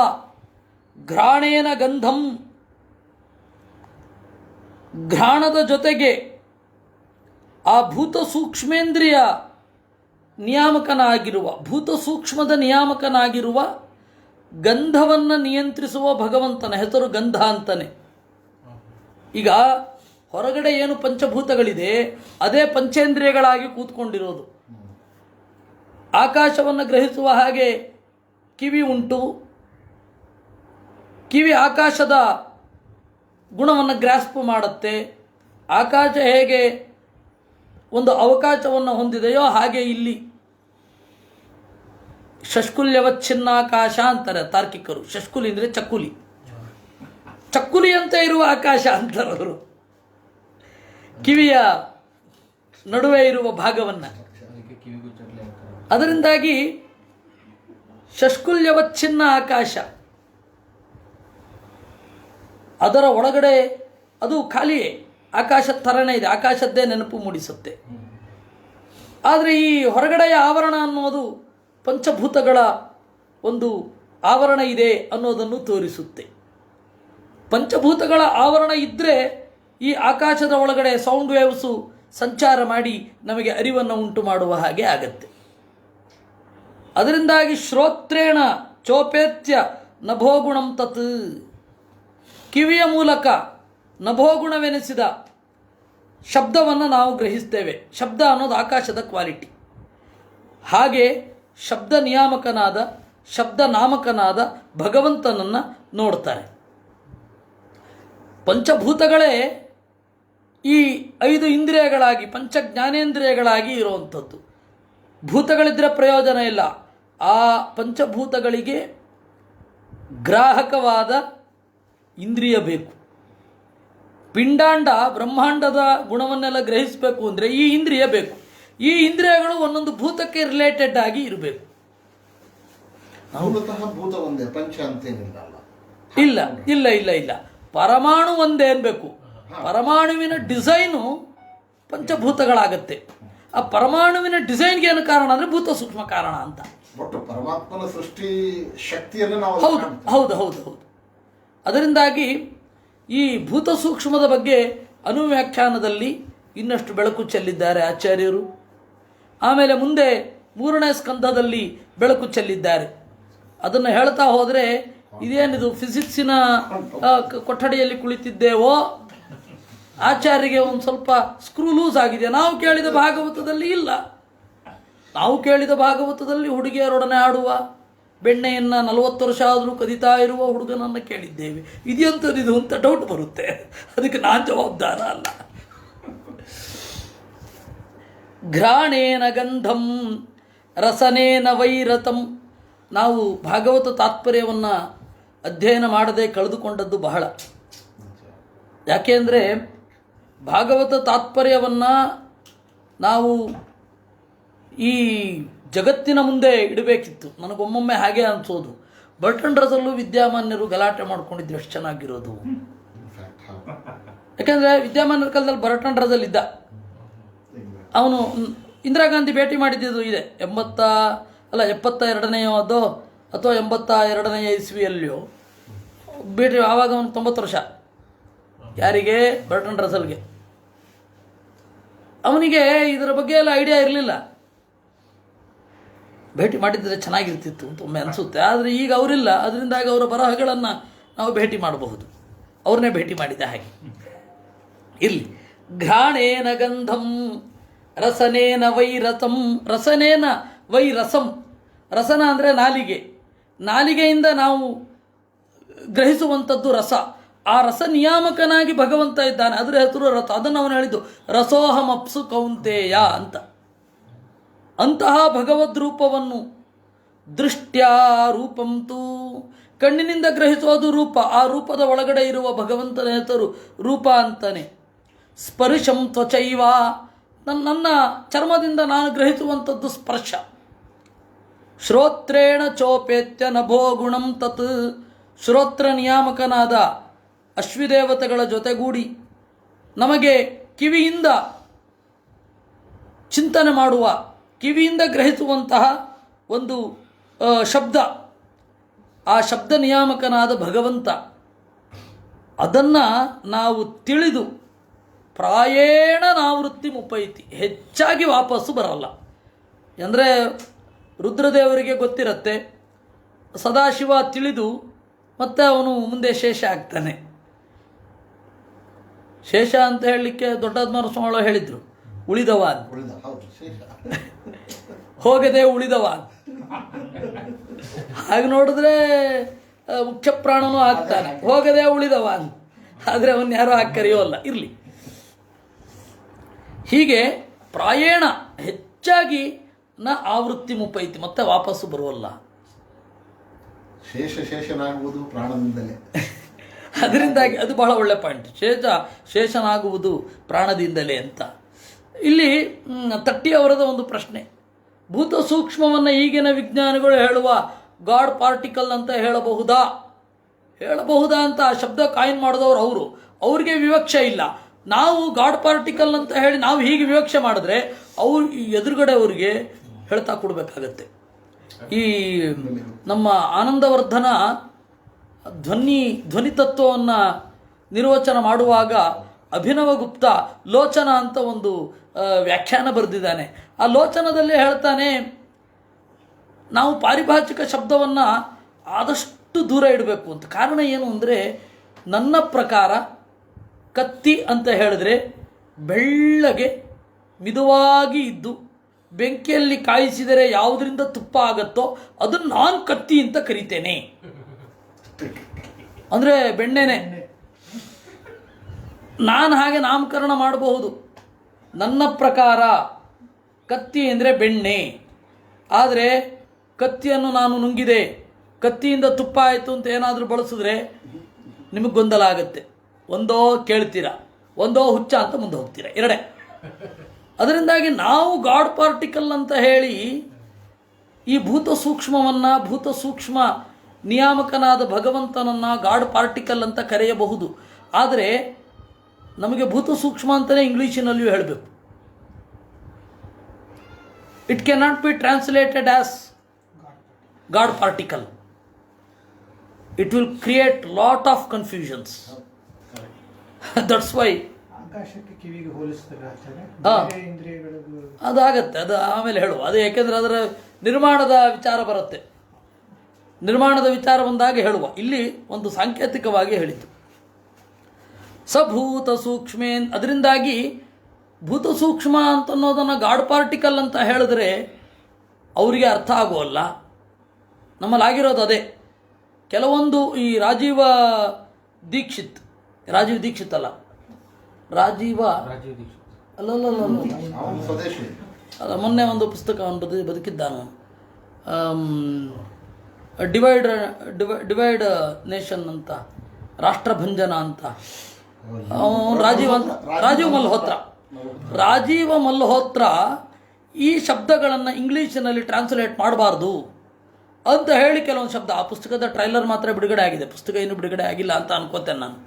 ಘ್ರಾಣೇನ ಗಂಧಂ, ಘ್ರಾಣದ ಜೊತೆಗೆ ಆ ಭೂತ ಸೂಕ್ಷ್ಮೇಂದ್ರಿಯ ನಿಯಾಮಕನಾಗಿರುವ, ಭೂತ ಸೂಕ್ಷ್ಮದ ನಿಯಾಮಕನಾಗಿರುವ ಗಂಧವನ್ನು ನಿಯಂತ್ರಿಸುವ ಭಗವಂತನ ಹೆಸರು ಗಂಧ ಅಂತಾನೆ. ಈಗ ಹೊರಗಡೆ ಏನು ಪಂಚಭೂತಗಳಿದೆ ಅದೇ ಪಂಚೇಂದ್ರಿಯಗಳಾಗಿ ಕೂತ್ಕೊಂಡಿರೋದು. ಆಕಾಶವನ್ನು ಗ್ರಹಿಸುವ ಹಾಗೆ ಕಿವಿ ಉಂಟು. ಕಿವಿ ಆಕಾಶದ ಗುಣವನ್ನು ಗ್ರಾಸ್ಪ್ ಮಾಡುತ್ತೆ. ಆಕಾಶ ಹೇಗೆ ಒಂದು ಅವಕಾಶವನ್ನು ಹೊಂದಿದೆಯೋ ಹಾಗೆ ಇಲ್ಲಿ ಷಷ್ಕುಲ್ಯವಚ್ಛಿನ್ನಾಕಾಶ ಅಂತಾರೆ ತಾರ್ಕಿಕರು. ಷಷ್ಕುಲಿ ಅಂದರೆ ಚಕ್ಕುಲಿ, ಚಕ್ಕುಲಿಯಂತೆ ಇರುವ ಆಕಾಶ ಅಂತಾರೆ ಅವರು. ಕಿವಿಯ ನಡುವೆ ಇರುವ ಭಾಗವನ್ನು, ಅದರಿಂದಾಗಿ ಷಷ್ಕುಲ್ಯವಚ್ಛಿನ್ನ ಆಕಾಶ, ಅದರ ಒಳಗಡೆ ಅದು ಖಾಲಿಯೇ, ಆಕಾಶದ ಥರನೇ ಇದೆ, ಆಕಾಶದ್ದೇ ನೆನಪು ಮೂಡಿಸುತ್ತೆ. ಆದರೆ ಈ ಹೊರಗಡೆಯ ಆವರಣ ಅನ್ನೋದು ಪಂಚಭೂತಗಳ ಒಂದು ಆವರಣ ಇದೆ ಅನ್ನೋದನ್ನು ತೋರಿಸುತ್ತೆ. ಪಂಚಭೂತಗಳ ಆವರಣ ಇದ್ದರೆ ಈ ಆಕಾಶದ ಒಳಗಡೆ ಸೌಂಡ್ ವೇವ್ಸು ಸಂಚಾರ ಮಾಡಿ ನಮಗೆ ಅರಿವನ್ನು ಉಂಟು ಮಾಡುವ ಹಾಗೆ ಆಗತ್ತೆ. ಅದರಿಂದಾಗಿ ಶ್ರೋತ್ರೇಣ ಚೋಪೇತ್ಯ ನಭೋಗುಣಂ ತತ್, ಕಿವಿಯ ಮೂಲಕ ನಭೋಗುಣವೆನಿಸಿದ ಶಬ್ದವನ್ನು ನಾವು ಗ್ರಹಿಸ್ತೇವೆ. ಶಬ್ದ ಅನ್ನೋದು ಆಕಾಶದ ಕ್ವಾಲಿಟಿ. ಹಾಗೆ ಶಬ್ದ ನಿಯಾಮಕನಾದ, ಶಬ್ದ ನಾಮಕನಾದ ಭಗವಂತನನ್ನು ನೋಡ್ತಾರೆ. ಪಂಚಭೂತಗಳೇ ಈ 5 ಇಂದ್ರಿಯಗಳಾಗಿ, ಪಂಚ ಜ್ಞಾನೇಂದ್ರಿಯಗಳಾಗಿ ಇರುವಂಥದ್ದು. ಭೂತಗಳಿದ್ದರೆ ಪ್ರಯೋಜನ ಇಲ್ಲ. ಆ ಪಂಚಭೂತಗಳಿಗೆ ಗ್ರಾಹಕವಾದ ಇಂದ್ರಿಯ ಬೇಕು. ಪಿಂಡಾಂಡ ಬ್ರಹ್ಮಾಂಡದ ಗುಣವನ್ನೆಲ್ಲ ಗ್ರಹಿಸಬೇಕು ಅಂದರೆ ಈ ಇಂದ್ರಿಯ ಬೇಕು. ಈ ಇಂದ್ರಿಯಗಳು ಒಂದೊಂದು ಭೂತಕ್ಕೆ ರಿಲೇಟೆಡ್ ಆಗಿ ಇರಬೇಕು. ಮೂಲತಃ ಭೂತ ಒಂದೇ, ಪಂಚ ಅಂತೇನಿಲ್ಲ. ಇಲ್ಲ ಇಲ್ಲ ಇಲ್ಲ ಇಲ್ಲ, ಪರಮಾಣು ಒಂದೇ ಅನ್ಬೇಕು. ಪರಮಾಣುವಿನ ಡಿಸೈನು ಪಂಚಭೂತಗಳಾಗತ್ತೆ. ಆ ಪರಮಾಣುವಿನ ಡಿಸೈನ್ಗೆ ಏನು ಕಾರಣ ಅಂದರೆ ಭೂತ ಸೂಕ್ಷ್ಮ ಕಾರಣ ಅಂತ. ಒಟ್ಟು ಪರಮಾತ್ಮನ ಸೃಷ್ಟಿ ಶಕ್ತಿಯನ್ನು ನಾವು ಹೌದು ಹೌದು ಹೌದು ಹೌದು. ಅದರಿಂದಾಗಿ ಈ ಭೂತ ಸೂಕ್ಷ್ಮದ ಬಗ್ಗೆ ಅನುವ್ಯಾಖ್ಯಾನದಲ್ಲಿ ಇನ್ನಷ್ಟು ಬೆಳಕು ಚೆಲ್ಲಿದ್ದಾರೆ ಆಚಾರ್ಯರು. ಆಮೇಲೆ ಮುಂದೆ 3ನೇ ಸ್ಕಂಧದಲ್ಲಿ ಬೆಳಕು ಚೆಲ್ಲಿದ್ದಾರೆ. ಅದನ್ನು ಹೇಳ್ತಾ ಹೋದರೆ ಇದೇನಿದು ಫಿಸಿಕ್ಸಿನ ಕೊಠಡಿಯಲ್ಲಿ ಕುಳಿತಿದ್ದೇವೋ, ಆಚಾರ್ಯರಿಗೆ ಒಂದು ಸ್ವಲ್ಪ ಸ್ಕ್ರೂ ಲೂಸ್ ಆಗಿದೆ. ನಾವು ಕೇಳಿದ ಭಾಗವತದಲ್ಲಿ ಇಲ್ಲ. ನಾವು ಕೇಳಿದ ಭಾಗವತದಲ್ಲಿ ಹುಡುಗಿಯರೊಡನೆ ಆಡುವ, ಬೆಣ್ಣೆಯನ್ನು 40 ವರ್ಷ ಆದರೂ ಕದಿತಾ ಇರುವ ಹುಡುಗನನ್ನು ಕೇಳಿದ್ದೇವೆ. ಇದೆಂಥದ್ದು ಅಂತ ಡೌಟ್ ಬರುತ್ತೆ. ಅದಕ್ಕೆ ನಾನು ಜವಾಬ್ದಾರ ಅಲ್ಲ. ಘ್ರಾಣೇನ ಗಂಧಂ ರಸನೇನ ವೈರತಂ. ನಾವು ಭಾಗವತ ತಾತ್ಪರ್ಯವನ್ನು ಅಧ್ಯಯನ ಮಾಡದೆ ಕಳೆದುಕೊಂಡದ್ದು ಬಹಳ. ಯಾಕೆಂದರೆ ಭಾಗವತ ತಾತ್ಪರ್ಯವನ್ನು ನಾವು ಈ ಜಗತ್ತಿನ ಮುಂದೆ ಇಡಬೇಕಿತ್ತು. ನನಗೊಮ್ಮೊಮ್ಮೆ ಹಾಗೆ ಅನಿಸೋದು, ಬರ್ಟನ್ ರಸಲ್ಲೂ ವಿದ್ಯಾಮಾನ್ಯರು ಗಲಾಟೆ ಮಾಡ್ಕೊಂಡಿದ್ರು ಎಷ್ಟು ಚೆನ್ನಾಗಿರೋದು. ಯಾಕೆಂದರೆ ವಿದ್ಯಾಮಾನ್ಯರ ಕಾಲದಲ್ಲಿ ಬರ್ಟನ್ ರಸಲ್ ಇದ್ದ. ಅವನು ಇಂದಿರಾ ಗಾಂಧಿ ಭೇಟಿ ಮಾಡಿದ್ದು ಇದೆ 72ನೇಯೋ ಅಥವಾ 82ನೇ ಇಸ್ವಿಯಲ್ಲಿಯೋ ಭೇಟಿ. ಆವಾಗ ಅವನು 90 ವರ್ಷ. ಯಾರಿಗೆ? ಬರ್ಟನ್ ರಸಲ್ಗೆ. ಅವನಿಗೆ ಇದರ ಬಗ್ಗೆ ಎಲ್ಲ ಐಡಿಯಾ ಇರಲಿಲ್ಲ. ಭೇಟಿ ಮಾಡಿದರೆ ಚೆನ್ನಾಗಿರ್ತಿತ್ತು ಅಂತ ಒಮ್ಮೆ ಅನಿಸುತ್ತೆ. ಆದರೆ ಈಗ ಅವರಿಲ್ಲ. ಅದರಿಂದಾಗಿ ಅವರ ಬರಹಗಳನ್ನು ನಾವು ಭೇಟಿ ಮಾಡಬಹುದು. ಅವ್ರನ್ನೇ ಭೇಟಿ ಮಾಡಿದ ಹಾಗೆ. ಇರಲಿ. ಘ್ರಾಣೇನ ಗಂಧಂ ರಸನೇನ ವೈರಸಂ. ರಸನೇನ ವೈರಸಂ. ರಸನ ಅಂದರೆ ನಾಲಿಗೆ. ನಾಲಿಗೆಯಿಂದ ನಾವು ಗ್ರಹಿಸುವಂಥದ್ದು ರಸ. ಆ ರಸ ನಿಯಾಮಕನಾಗಿ ಭಗವಂತ ಇದ್ದಾನೆ. ಅದರ ಹೆಸರು ರಸ. ಅದನ್ನು ಅವನು ಹೇಳಿದ್ದು ರಸೋಹಮಪ್ಸು ಕೌಂತೆಯ ಅಂತ. ಅಂತಹ ಭಗವದ್ ರೂಪವನ್ನು ದೃಷ್ಟ್ಯಾ ರೂಪಂತೂ, ಕಣ್ಣಿನಿಂದ ಗ್ರಹಿಸೋದು ರೂಪ. ಆ ರೂಪದ ಒಳಗಡೆ ಇರುವ ಭಗವಂತನ ಹೆಸರು ರೂಪ ಅಂತಾನೆ. ಸ್ಪರ್ಶಂ ತ್ವಚೈವ. ನನ್ನ ಚರ್ಮದಿಂದ ನಾನು ಗ್ರಹಿಸುವಂಥದ್ದು ಸ್ಪರ್ಶ. ಶ್ರೋತ್ರೇಣ ಚೋಪೇತ್ಯ ನಭೋ ಗುಣಂ ತತ್. ಶ್ರೋತ್ರ ನಿಯಾಮಕನಾದ ಅಶ್ವಿದೇವತೆಗಳ ಜೊತೆಗೂಡಿ ನಮಗೆ ಕಿವಿಯಿಂದ ಚಿಂತನೆ ಮಾಡುವ, ಕಿವಿಯಿಂದ ಗ್ರಹಿಸುವಂತಹ ಒಂದು ಶಬ್ದ, ಆ ಶಬ್ದ ನಿಯಾಮಕನಾದ ಭಗವಂತ, ಅದನ್ನು ನಾವು ತಿಳಿದು ಪ್ರಾಯೇಣ ನಾವೃತ್ತಿ ಮುಪ್ಪೈತಿ, ಹೆಚ್ಚಾಗಿ ವಾಪಸ್ಸು ಬರಲ್ಲ. ಅಂದರೆ ರುದ್ರದೇವರಿಗೆ ಗೊತ್ತಿರುತ್ತೆ, ಸದಾಶಿವ ತಿಳಿದು ಮತ್ತೆ ಅವನು ಮುಂದೆ ಶೇಷ ಆಗ್ತಾನೆ. ಶೇಷ ಅಂತ ಹೇಳಲಿಕ್ಕೆ ದೊಡ್ಡದ್ಮಾರ ಸ್ವಾಮಿ ಹೇಳಿದರು, ಉಳಿದವ ಹೋಗದೆ ಉಳಿದವ. ಹಾಗೆ ನೋಡಿದ್ರೆ ಮುಖ್ಯ ಪ್ರಾಣನೂ ಆಗ್ತಾನೆ, ಹೋಗದೆ ಉಳಿದವ. ಆದರೆ ಅವನ್ನ ಯಾರೂ ಹಾಕಿ ಕರೆಯೋಲ್ಲ. ಇರಲಿ. ಹೀಗೆ ಪ್ರಾಯೇಣ ಹೆಚ್ಚಾಗಿ ಆವೃತ್ತಿ ಮುಪ್ಪೈತಿ, ಮತ್ತೆ ವಾಪಸ್ಸು ಬರುವಲ್ಲ. ಶೇಷನಾಗುವುದು ಪ್ರಾಣದಿಂದಲೇ. ಅದರಿಂದಾಗಿ ಅದು ಬಹಳ ಒಳ್ಳೆ ಪಾಯಿಂಟ್. ಶೇಷನಾಗುವುದು ಪ್ರಾಣದಿಂದಲೇ ಅಂತ. ಇಲ್ಲಿ ತಟ್ಟಿಯವರದ ಒಂದು ಪ್ರಶ್ನೆ, ಭೂತ ಸೂಕ್ಷ್ಮವನ್ನು ಈಗಿನ ವಿಜ್ಞಾನಿಗಳು ಹೇಳುವ ಗಾಡ್ ಪಾರ್ಟಿಕಲ್ ಅಂತ ಹೇಳಬಹುದಾ ಅಂತ ಆ ಶಬ್ದ ಕಾಯಿನ್ ಮಾಡಿದವರು ಅವ್ರಿಗೆ ವಿವಕ್ಷೆ ಇಲ್ಲ. ನಾವು ಗಾಡ್ ಪಾರ್ಟಿಕಲ್ ಅಂತ ಹೇಳಿ ನಾವು ಹೀಗೆ ವಿವಕ್ಷೆ ಮಾಡಿದ್ರೆ ಎದುರುಗಡೆ ಅವ್ರಿಗೆ ಹೇಳ್ತಾ ಕೊಡಬೇಕಾಗತ್ತೆ. ಈ ನಮ್ಮ ಆನಂದವರ್ಧನ ಧ್ವನಿ ತತ್ವವನ್ನು ನಿರ್ವಚನ ಮಾಡುವಾಗ ಅಭಿನವ ಗುಪ್ತ ಲೋಚನ ಅಂತ ಒಂದು ವ್ಯಾಖ್ಯಾನ ಬರೆದಿದ್ದಾನೆ. ಆ ಲೋಚನದಲ್ಲಿ ಹೇಳ್ತಾನೆ, ನಾವು ಪಾರಿಭಾಷಿಕ ಶಬ್ದವನ್ನು ಆದಷ್ಟು ದೂರ ಇಡಬೇಕು ಅಂತ. ಕಾರಣ ಏನು ಅಂದರೆ, ನನ್ನ ಪ್ರಕಾರ ಕತ್ತಿ ಅಂತ ಹೇಳಿದ್ರೆ ಬೆಳ್ಳಗೆ ಮಿದುವಾಗಿ ಇದ್ದು ಬೆಂಕಿಯಲ್ಲಿ ಕಾಯಿಸಿದರೆ ಯಾವುದರಿಂದ ತುಪ್ಪ ಆಗತ್ತೋ ಅದನ್ನು ನಾನು ಕತ್ತಿ ಅಂತ ಕರಿತೇನೆ. ಅಂದರೆ ಬೆಣ್ಣೆನೆ. ನಾನು ಹಾಗೆ ನಾಮಕರಣ ಮಾಡಬಹುದು. ನನ್ನ ಪ್ರಕಾರ ಕತ್ತಿ ಅಂದರೆ ಬೆಣ್ಣೆ. ಆದರೆ ಕತ್ತಿಯನ್ನು ನಾನು ನುಂಗಿದೆ, ಕತ್ತಿಯಿಂದ ತುಪ್ಪ ಆಯಿತು ಅಂತ ಏನಾದರೂ ಬಳಸಿದ್ರೆ ನಿಮಗೆ ಗೊಂದಲ ಆಗುತ್ತೆ. ಒಂದೋ ಕೇಳ್ತೀರಾ, ಒಂದೋ ಹುಚ್ಚ ಅಂತ ಮುಂದೆ ಹೋಗ್ತೀರಾ, ಎರಡೇ. ಅದರಿಂದಾಗಿ ನಾವು ಗಾಡ್ ಪಾರ್ಟಿಕಲ್ ಅಂತ ಹೇಳಿ ಈ ಭೂತ ಸೂಕ್ಷ್ಮ ನಿಯಾಮಕನಾದ ಭಗವಂತನನ್ನು ಗಾಡ್ ಪಾರ್ಟಿಕಲ್ ಅಂತ ಕರೆಯಬಹುದು. ಆದರೆ ನಮಗೆ ಭೂತ ಸೂಕ್ಷ್ಮ ಅಂತಲೇ ಇಂಗ್ಲೀಷಿನಲ್ಲಿಯೂ ಹೇಳಬೇಕು. It can not be translated as god particle. It will create lot of confusions. That's why ಆಕಾಶಕ್ಕೆ ಕಿವಿಗೆ ಹೋಲಿಸಿದಾಗ ಅದಾಗತ್ತೆ. ಅದು ಆಮೇಲೆ ಹೇಳುವ. ಅದು ಯಾಕೆಂದರೆ ಅದರ ನಿರ್ಮಾಣದ ವಿಚಾರ ಬರುತ್ತೆ. ನಿರ್ಮಾಣದ ವಿಚಾರ ಬಂದಾಗ ಹೇಳುವ. ಇಲ್ಲಿ ಒಂದು ಸಾಂಕೇತಿಕವಾಗಿ ಹೇಳಿತು ಸಭೂತ ಸೂಕ್ಷ್ಮೇನ್. ಅದರಿಂದಾಗಿ ಭೂತ ಸೂಕ್ಷ್ಮ ಅಂತನ್ನೋದನ್ನು ಗಾಡ್ ಪಾರ್ಟಿಕಲ್ ಅಂತ ಹೇಳಿದ್ರೆ ಅವರಿಗೆ ಅರ್ಥ ಆಗುವಲ್ಲ. ನಮ್ಮಲ್ಲಾಗಿರೋದು ಅದೇ. ಕೆಲವೊಂದು ಈ ರಾಜೀವ್ ದೀಕ್ಷಿತ್ ಅಲ್ಲ, ಅಲ್ಲ, ಮೊನ್ನೆ ಒಂದು ಪುಸ್ತಕವನ್ನು ಬದುಕಿದ್ದಾನು, ಡಿವೈಡ್ ನೇಷನ್ ಅಂತ, ರಾಷ್ಟ್ರಭಂಜನ ಅಂತ. ರಾಜೀವ ಮಲ್ಹೋತ್ರ ಈ ಶಬ್ದಗಳನ್ನು ಇಂಗ್ಲೀಷಿನಲ್ಲಿ ಟ್ರಾನ್ಸ್ಲೇಟ್ ಮಾಡಬಾರ್ದು ಅಂತ ಹೇಳಿ ಕೆಲವೊಂದು ಶಬ್ದ, ಆ ಪುಸ್ತಕದ ಟ್ರೈಲರ್ ಮಾತ್ರ ಬಿಡುಗಡೆ ಆಗಿದೆ. ಪುಸ್ತಕ ಇನ್ನೂ ಬಿಡುಗಡೆ ಆಗಿಲ್ಲ ಅಂತ ಅನ್ಕೋತೇನೆ ನಾನು,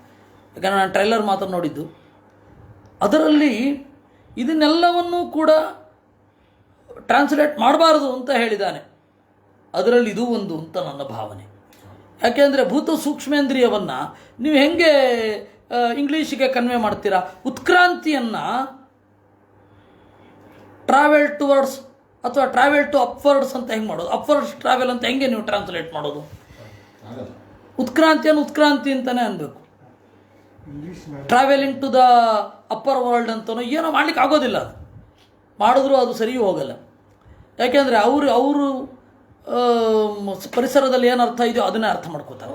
ಯಾಕಂದರೆ ನಾನು ಟ್ರೈಲರ್ ಮಾತ್ರ ನೋಡಿದ್ದು. ಅದರಲ್ಲಿ ಇದನ್ನೆಲ್ಲವನ್ನೂ ಕೂಡ ಟ್ರಾನ್ಸ್ಲೇಟ್ ಮಾಡಬಾರ್ದು ಅಂತ ಹೇಳಿದ್ದಾನೆ. ಅದರಲ್ಲಿ ಇದು ಒಂದು ಅಂತ ನನ್ನ ಭಾವನೆ. ಯಾಕೆಂದರೆ ಭೂತ ಸೂಕ್ಷ್ಮೇಂದ್ರಿಯವನ್ನು ನೀವು ಹೆಂಗೆ ಇಂಗ್ಲೀಷಿಗೆ ಕನ್ವೆ ಮಾಡ್ತೀರಾ? ಉತ್ಕ್ರಾಂತಿಯನ್ನು ಟ್ರಾವೆಲ್ ಟುವರ್ಡ್ಸ್ ಅಥವಾ ಟ್ರಾವೆಲ್ ಟು ಅಪ್ವರ್ಡ್ಸ್ ಅಂತ ಹೆಂಗೆ ಮಾಡೋದು? ಅಪ್ವರ್ಡ್ಸ್ ಟ್ರಾವೆಲ್ ಅಂತ ಹೆಂಗೆ ನೀವು ಟ್ರಾನ್ಸ್ಲೇಟ್ ಮಾಡೋದು? ಉತ್ಕ್ರಾಂತಿಯನ್ನು ಉತ್ಕ್ರಾಂತಿ ಅಂತಲೇ ಅನ್ಬೇಕು. Travelling to the upper world ಅಂತನೋ ಏನೋ ಮಾಡ್ಲಿಕ್ಕೆ ಆಗೋದಿಲ್ಲ. ಅದು ಮಾಡಿದ್ರೂ ಅದು ಸರಿಯೂ ಹೋಗಲ್ಲ. ಯಾಕೆಂದರೆ ಅವರು ಪರಿಸರದಲ್ಲಿ ಏನು ಅರ್ಥ ಇದೆಯೋ ಅದನ್ನೇ ಅರ್ಥ ಮಾಡ್ಕೋತಾರೆ.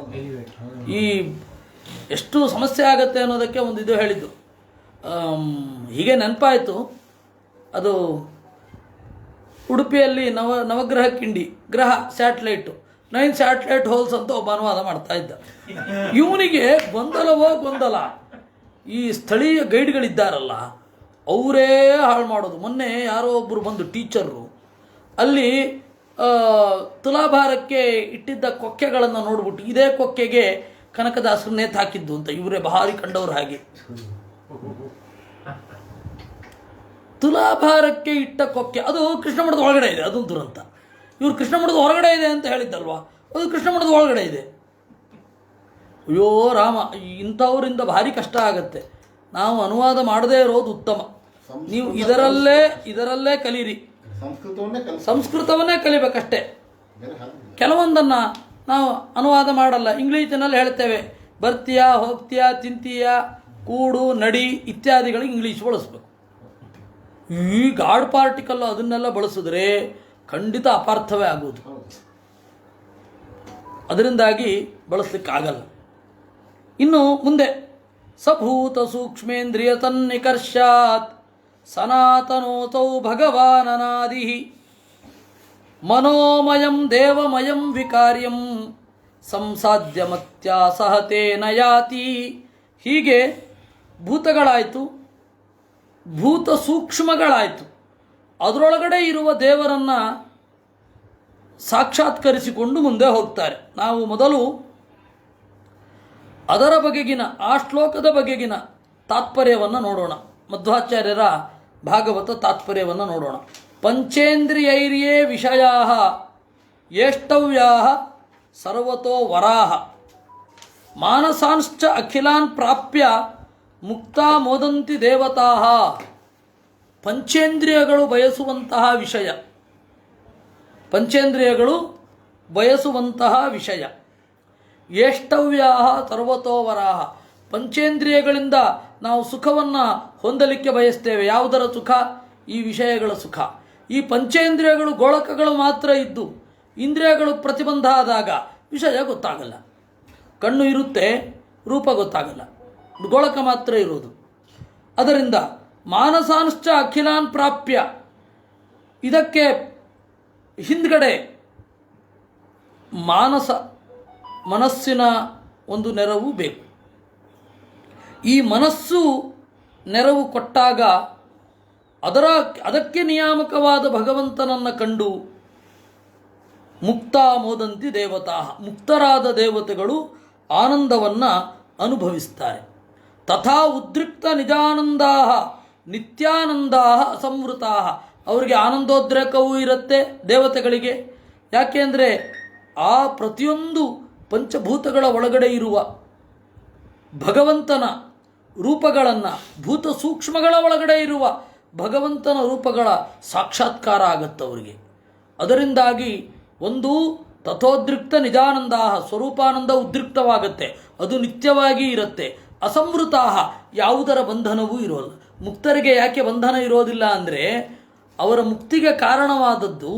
ಈ ಎಷ್ಟು ಸಮಸ್ಯೆ ಆಗುತ್ತೆ ಅನ್ನೋದಕ್ಕೆ ಒಂದು ಇದು ಹೇಳಿದ್ದು ಹೀಗೆ ನೆನಪಾಯಿತು. ಅದು ಉಡುಪಿಯಲ್ಲಿ ನವಗ್ರಹ ಕಿಂಡಿ ಗ್ರಹ ಸ್ಯಾಟಲೈಟು 9 ಸ್ಯಾಟಲೈಟ್ ಹೋಲ್ಸ್ ಅಂತ ಒಬ್ಬ ಅನುವಾದ ಮಾಡ್ತಾ ಇದ್ದ. ಇವನಿಗೆ ಗೊಂದಲ. ಈ ಸ್ಥಳೀಯ ಗೈಡ್ಗಳಿದ್ದಾರಲ್ಲ ಅವರೇ ಹಾಳು ಮಾಡೋದು. ಮೊನ್ನೆ ಯಾರೋ ಒಬ್ಬರು ಬಂದು ಟೀಚರು ಅಲ್ಲಿ ತುಲಾಭಾರಕ್ಕೆ ಇಟ್ಟಿದ್ದ ಕೊಕ್ಕೆಗಳನ್ನು ನೋಡ್ಬಿಟ್ಟು ಇದೇ ಕೊಕ್ಕೆಗೆ ಕನಕದಾಸರು ನೇತು ಹಾಕಿದ್ದು ಅಂತ ಇವರೇ ಭಾರಿ ಕಂಡವರು. ಹಾಗೆ ತುಲಾಭಾರಕ್ಕೆ ಇಟ್ಟ ಕೊಕ್ಕೆ ಅದು ಕೃಷ್ಣ ಮಠದ ಒಳಗಡೆ ಇದೆ. ಅದೊಂದು ದುರಂತ. ಇವರು ಕೃಷ್ಣ ಮಠದ ಹೊರಗಡೆ ಇದೆ ಅಂತ ಹೇಳಿದ್ದಲ್ವಾ, ಅದು ಕೃಷ್ಣ ಮಠದ ಒಳಗಡೆ ಇದೆ. ಅಯ್ಯೋ ರಾಮ, ಇಂಥವರಿಂದ ಭಾರಿ ಕಷ್ಟ ಆಗತ್ತೆ. ನಾವು ಅನುವಾದ ಮಾಡದೇ ಇರೋದು ಉತ್ತಮ. ನೀವು ಇದರಲ್ಲೇ ಕಲೀರಿ, ಸಂಸ್ಕೃತವನ್ನೇ ಕಲಿಬೇಕಷ್ಟೇ. ಕೆಲವೊಂದನ್ನು ನಾವು ಅನುವಾದ ಮಾಡಲ್ಲ, ಇಂಗ್ಲೀಷಿನಲ್ಲಿ ಹೇಳ್ತೇವೆ. ಬರ್ತೀಯಾ, ಹೋಗ್ತೀಯಾ, ತಿಂತೀಯಾ, ಕೂಡು, ನಡಿ ಇತ್ಯಾದಿಗಳಿಗೆ ಇಂಗ್ಲೀಷ್ ಬಳಸಬೇಕು. ಈ ಗಾಡ್ ಪಾರ್ಟಿಕಲ್ ಅದನ್ನೆಲ್ಲ ಬಳಸಿದ್ರೆ ಖಂಡಿತ ಅಪಾರ್ಥವೇ ಆಗುವುದು. ಅದರಿಂದಾಗಿ ಬಳಸಲಿಕ್ಕಾಗಲ್ಲ. ಇನ್ನು ಮುಂದೆ ಸಭೂತ ಸೂಕ್ಷ್ಮೇಂದ್ರಿಯ ತನ್ನಿಕರ್ಷಾತ್ ಸನಾತನೋಸೌ ಭಗವಾನನಾದಿ ಮನೋಮಯಂ ದೇವಮಯಂ ವಿಕಾರ್ಯಂ ಸಂಸಾಧ್ಯ ಸಹತೇನ ಯಾತಿ. ಹೀಗೆ ಭೂತಗಳಾಯಿತು, ಭೂತ ಸೂಕ್ಷ್ಮಗಳಾಯಿತು, ಅದರೊಳಗಡೆ ಇರುವ ದೇವರನ್ನು ಸಾಕ್ಷಾತ್ಕರಿಸಿಕೊಂಡು ಮುಂದೆ ಹೋಗ್ತಾರೆ. ನಾವು ಮೊದಲು ಅದರ ಬಗೆಗಿನ ಆ ಶ್ಲೋಕದ ಬಗೆಗಿನ ತಾತ್ಪರ್ಯವನ್ನು ನೋಡೋಣ. ಮಧ್ವಾಚಾರ್ಯರ ಭಾಗವತ ತಾತ್ಪರ್ಯವನ್ನು ನೋಡೋಣ. ಪಂಚೇಂದ್ರಿಯೈರ್ಯೇ ವಿಷಯಾ ಯೇಷ್ಟವ್ಯಾ ಸರ್ವತೋ ವರಾಹ ಮಾನಸಾಂಶ್ಚ ಅಖಿಲಾನ್ ಪ್ರಾಪ್ಯ ಮುಕ್ತಾ ಮೋದಂತಿ ದೇವತಾ. ಪಂಚೇಂದ್ರಿಯಗಳು ಬಯಸುವಂತಹ ವಿಷಯ, ಪಂಚೇಂದ್ರಿಯಗಳು ಬಯಸುವಂತಹ ವಿಷಯ. ಯೇಷ್ಟವ್ಯಾ ಸರ್ವತೋವರಾಹ. ಪಂಚೇಂದ್ರಿಯಗಳಿಂದ ನಾವು ಸುಖವನ್ನು ಹೊಂದಲಿಕ್ಕೆ ಬಯಸ್ತೇವೆ. ಯಾವುದರ ಸುಖ? ಈ ವಿಷಯಗಳ ಸುಖ. ಈ ಪಂಚೇಂದ್ರಿಯಗಳು ಗೋಳಕಗಳು ಮಾತ್ರ ಇದ್ದು ಇಂದ್ರಿಯಗಳು ಪ್ರತಿಬಂಧ ಆದಾಗ ವಿಷಯ ಗೊತ್ತಾಗಲ್ಲ. ಕಣ್ಣು ಇರುತ್ತೆ, ರೂಪ ಗೊತ್ತಾಗಲ್ಲ, ಗೋಳಕ ಮಾತ್ರ ಇರುವುದು. ಅದರಿಂದ ಮಾನಸಾಂಶ್ಚ ಅಖಿಲಾನ್ ಪ್ರಾಪ್ಯ, ಇದಕ್ಕೆ ಹಿಂದ್ಗಡೆ ಮನಸ್ಸಿನ ಒಂದು ನೆರವು ಬೇಕು. ಈ ಮನಸ್ಸು ನೆರವು ಕೊಟ್ಟಾಗ ಅದಕ್ಕೆ ನಿಯಾಮಕವಾದ ಭಗವಂತನನ್ನು ಕಂಡು ಮುಕ್ತಾ ಮೋದಂತಿ ದೇವತಾ, ಮುಕ್ತರಾದ ದೇವತೆಗಳು ಆನಂದವನ್ನು ಅನುಭವಿಸ್ತಾರೆ. ತಥಾ ಉದ್ರಿಕ್ತ ನಿಜಾನಂದಾ ನಿತ್ಯಾನಂದಾ ಅಸಂವೃತಾ. ಅವರಿಗೆ ಆನಂದೋದ್ರೇಕವೂ ಇರುತ್ತೆ ದೇವತೆಗಳಿಗೆ. ಯಾಕೆಂದರೆ ಆ ಪ್ರತಿಯೊಂದು ಪಂಚಭೂತಗಳ ಒಳಗಡೆ ಇರುವ ಭಗವಂತನ ರೂಪಗಳನ್ನು, ಭೂತ ಸೂಕ್ಷ್ಮಗಳ ಒಳಗಡೆ ಇರುವ ಭಗವಂತನ ರೂಪಗಳ ಸಾಕ್ಷಾತ್ಕಾರ ಆಗತ್ತವರಿಗೆ. ಅದರಿಂದಾಗಿ ಒಂದು ತಥೋದ್ರಿಕ್ತ ನಿಜಾನಂದ, ಸ್ವರೂಪಾನಂದ ಉದ್ರಿಕ್ತವಾಗುತ್ತೆ, ಅದು ನಿತ್ಯವಾಗಿ ಇರುತ್ತೆ. ಅಸಂವೃತಾ, ಯಾವುದರ ಬಂಧನವೂ ಇರೋಲ್ಲ. ಮುಕ್ತರಿಗೆ ಯಾಕೆ ಬಂಧನ ಇರೋದಿಲ್ಲ ಅಂದರೆ ಅವರ ಮುಕ್ತಿಗೆ ಕಾರಣವಾದದ್ದು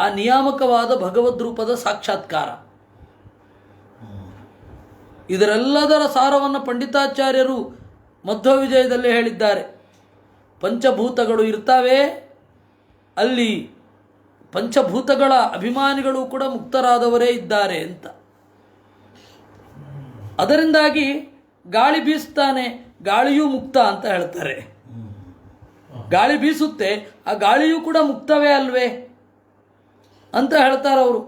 ಆ ನಿಯಾಮಕವಾದ ಭಗವದ್ರೂಪದ ಸಾಕ್ಷಾತ್ಕಾರ. ಇದರೆಲ್ಲದರ ಸಾರವನ್ನು ಪಂಡಿತಾಚಾರ್ಯರು ಮಧ್ವ ವಿಜಯದಲ್ಲಿ ಹೇಳಿದ್ದಾರೆ. ಪಂಚಭೂತಗಳು ಇರ್ತವೆ, ಅಲ್ಲಿ ಪಂಚಭೂತಗಳ ಅಭಿಮಾನಿಗಳು ಕೂಡ ಮುಕ್ತರಾದವರೇ ಇದ್ದಾರೆ ಅಂತ. ಅದರಿಂದಾಗಿ ಗಾಳಿ ಬೀಸ್ತಾನೆ, ಗಾಳಿಯೂ ಮುಕ್ತ ಅಂತ ಹೇಳ್ತಾರೆ. ಗಾಳಿ ಬೀಸುತ್ತೆ, ಆ ಗಾಳಿಯೂ ಕೂಡ ಮುಕ್ತವೇ ಅಲ್ವೇ ಅಂತ ಹೇಳ್ತಾರೆ ಅವರು.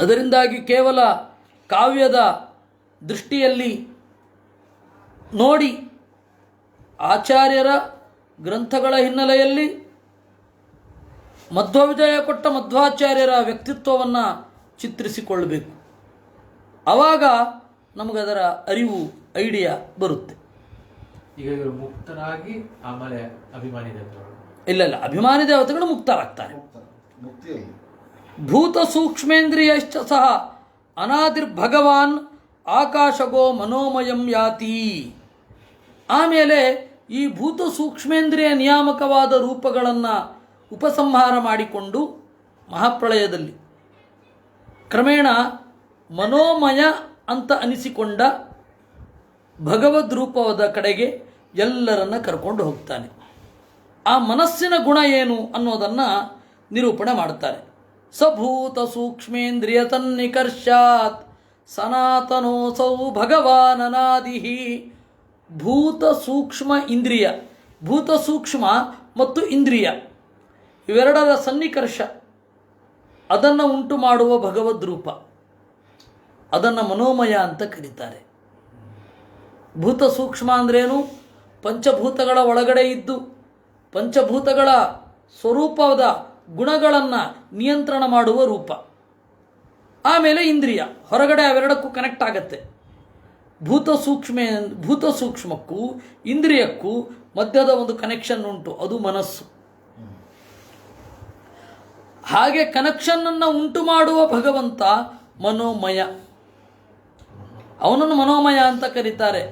ಅದರಿಂದಾಗಿ ಕೇವಲ ಕಾವ್ಯದ ದೃಷ್ಟಿಯಲ್ಲಿ ನೋಡಿ ಆಚಾರ್ಯರ ಗ್ರಂಥಗಳ ಹಿನ್ನೆಲೆಯಲ್ಲಿ ಮಧ್ವವಿಜಯ ಕೊಟ್ಟ ಮಧ್ವಾಚಾರ್ಯರ ವ್ಯಕ್ತಿತ್ವವನ್ನು ಚಿತ್ರಿಸಿಕೊಳ್ಳಬೇಕು. ಆವಾಗ ನಮಗದರ ಅರಿವು, ಐಡಿಯಾ ಬರುತ್ತೆ. ಈಗ ಇವರು ಮುಕ್ತರಾಗಿ ಆಮೇಲೆ ಅಭಿಮಾನಿ ದೇವತೆಗಳು ಇಲ್ಲ, ಅಭಿಮಾನಿ ದೇವತೆಗಳು ಮುಕ್ತರಾಗ್ತಾರೆ. ಮುಕ್ತಿಯಲ್ಲಿ ಭೂತ ಸೂಕ್ಷ್ಮೇಂದ್ರಿಯಶ್ಚ ಸಹ ಅನಾದಿರ್ಭಗವಾನ್ ಆಕಾಶಗೋ ಮನೋಮಯಂ ಯಾತಿ. ಆಮೇಲೆ ಈ ಭೂತ ಸೂಕ್ಷ್ಮೇಂದ್ರಿಯ ನಿಯಾಮಕವಾದ ರೂಪಗಳನ್ನು ಉಪಸಂಹಾರ ಮಾಡಿಕೊಂಡು ಮಹಾಪ್ರಳಯದಲ್ಲಿ ಕ್ರಮೇಣ ಮನೋಮಯ ಅಂತ ಅನಿಸಿಕೊಂಡ ಭಗವದ್ ರೂಪದ ಕಡೆಗೆ ಎಲ್ಲರನ್ನ ಕರ್ಕೊಂಡು ಹೋಗ್ತಾನೆ. ಆ ಮನಸ್ಸಿನ ಗುಣ ಏನು ಅನ್ನೋದನ್ನು ನಿರೂಪಣೆ ಮಾಡ್ತಾರೆ. ಸಭೂತ ಸೂಕ್ಷ್ಮೇಂದ್ರಿಯ ತನ್ನಿಕರ್ಷಾತ್ ಸನಾತನೋಸೌ ಭಗವಾನನಾದಿ. ಭೂತ ಸೂಕ್ಷ್ಮ ಇಂದ್ರಿಯ, ಭೂತ ಸೂಕ್ಷ್ಮ ಮತ್ತು ಇಂದ್ರಿಯ ಇವೆರಡರ ಸನ್ನಿಕರ್ಷ, ಅದನ್ನು ಉಂಟು ಮಾಡುವ ಭಗವದ್ ರೂಪ, ಅದನ್ನು ಮನೋಮಯ ಅಂತ ಕರೀತಾರೆ. ಭೂತ ಸೂಕ್ಷ್ಮ ಅಂದ್ರೇನು? ಪಂಚಭೂತಗಳ ಒಳಗಡೆ ಇದ್ದು ಪಂಚಭೂತಗಳ ಸ್ವರೂಪದ ಗುಣಗಳನ್ನು ನಿಯಂತ್ರಣ ಮಾಡುವ ರೂಪ. ಆಮೇಲೆ ಇಂದ್ರಿಯ, ಹೊರಗಡೆ ಅವೆರಡಕ್ಕೂ ಕನೆಕ್ಟ್ ಆಗತ್ತೆ. ಭೂತ ಸೂಕ್ಷ್ಮಕ್ಕೂ ಇಂದ್ರಿಯಕ್ಕೂ ಮಧ್ಯದ ಒಂದು ಕನೆಕ್ಷನ್ ಉಂಟು, ಅದು ಮನಸ್ಸು. ಹಾಗೆ ಕನೆಕ್ಷನ್ನನ್ನು ಉಂಟು ಮಾಡುವ ಭಗವಂತ ಮನೋಮಯ, ಅವನನ್ನು ಮನೋಮಯ ಅಂತ ಕರೀತಾರೆ.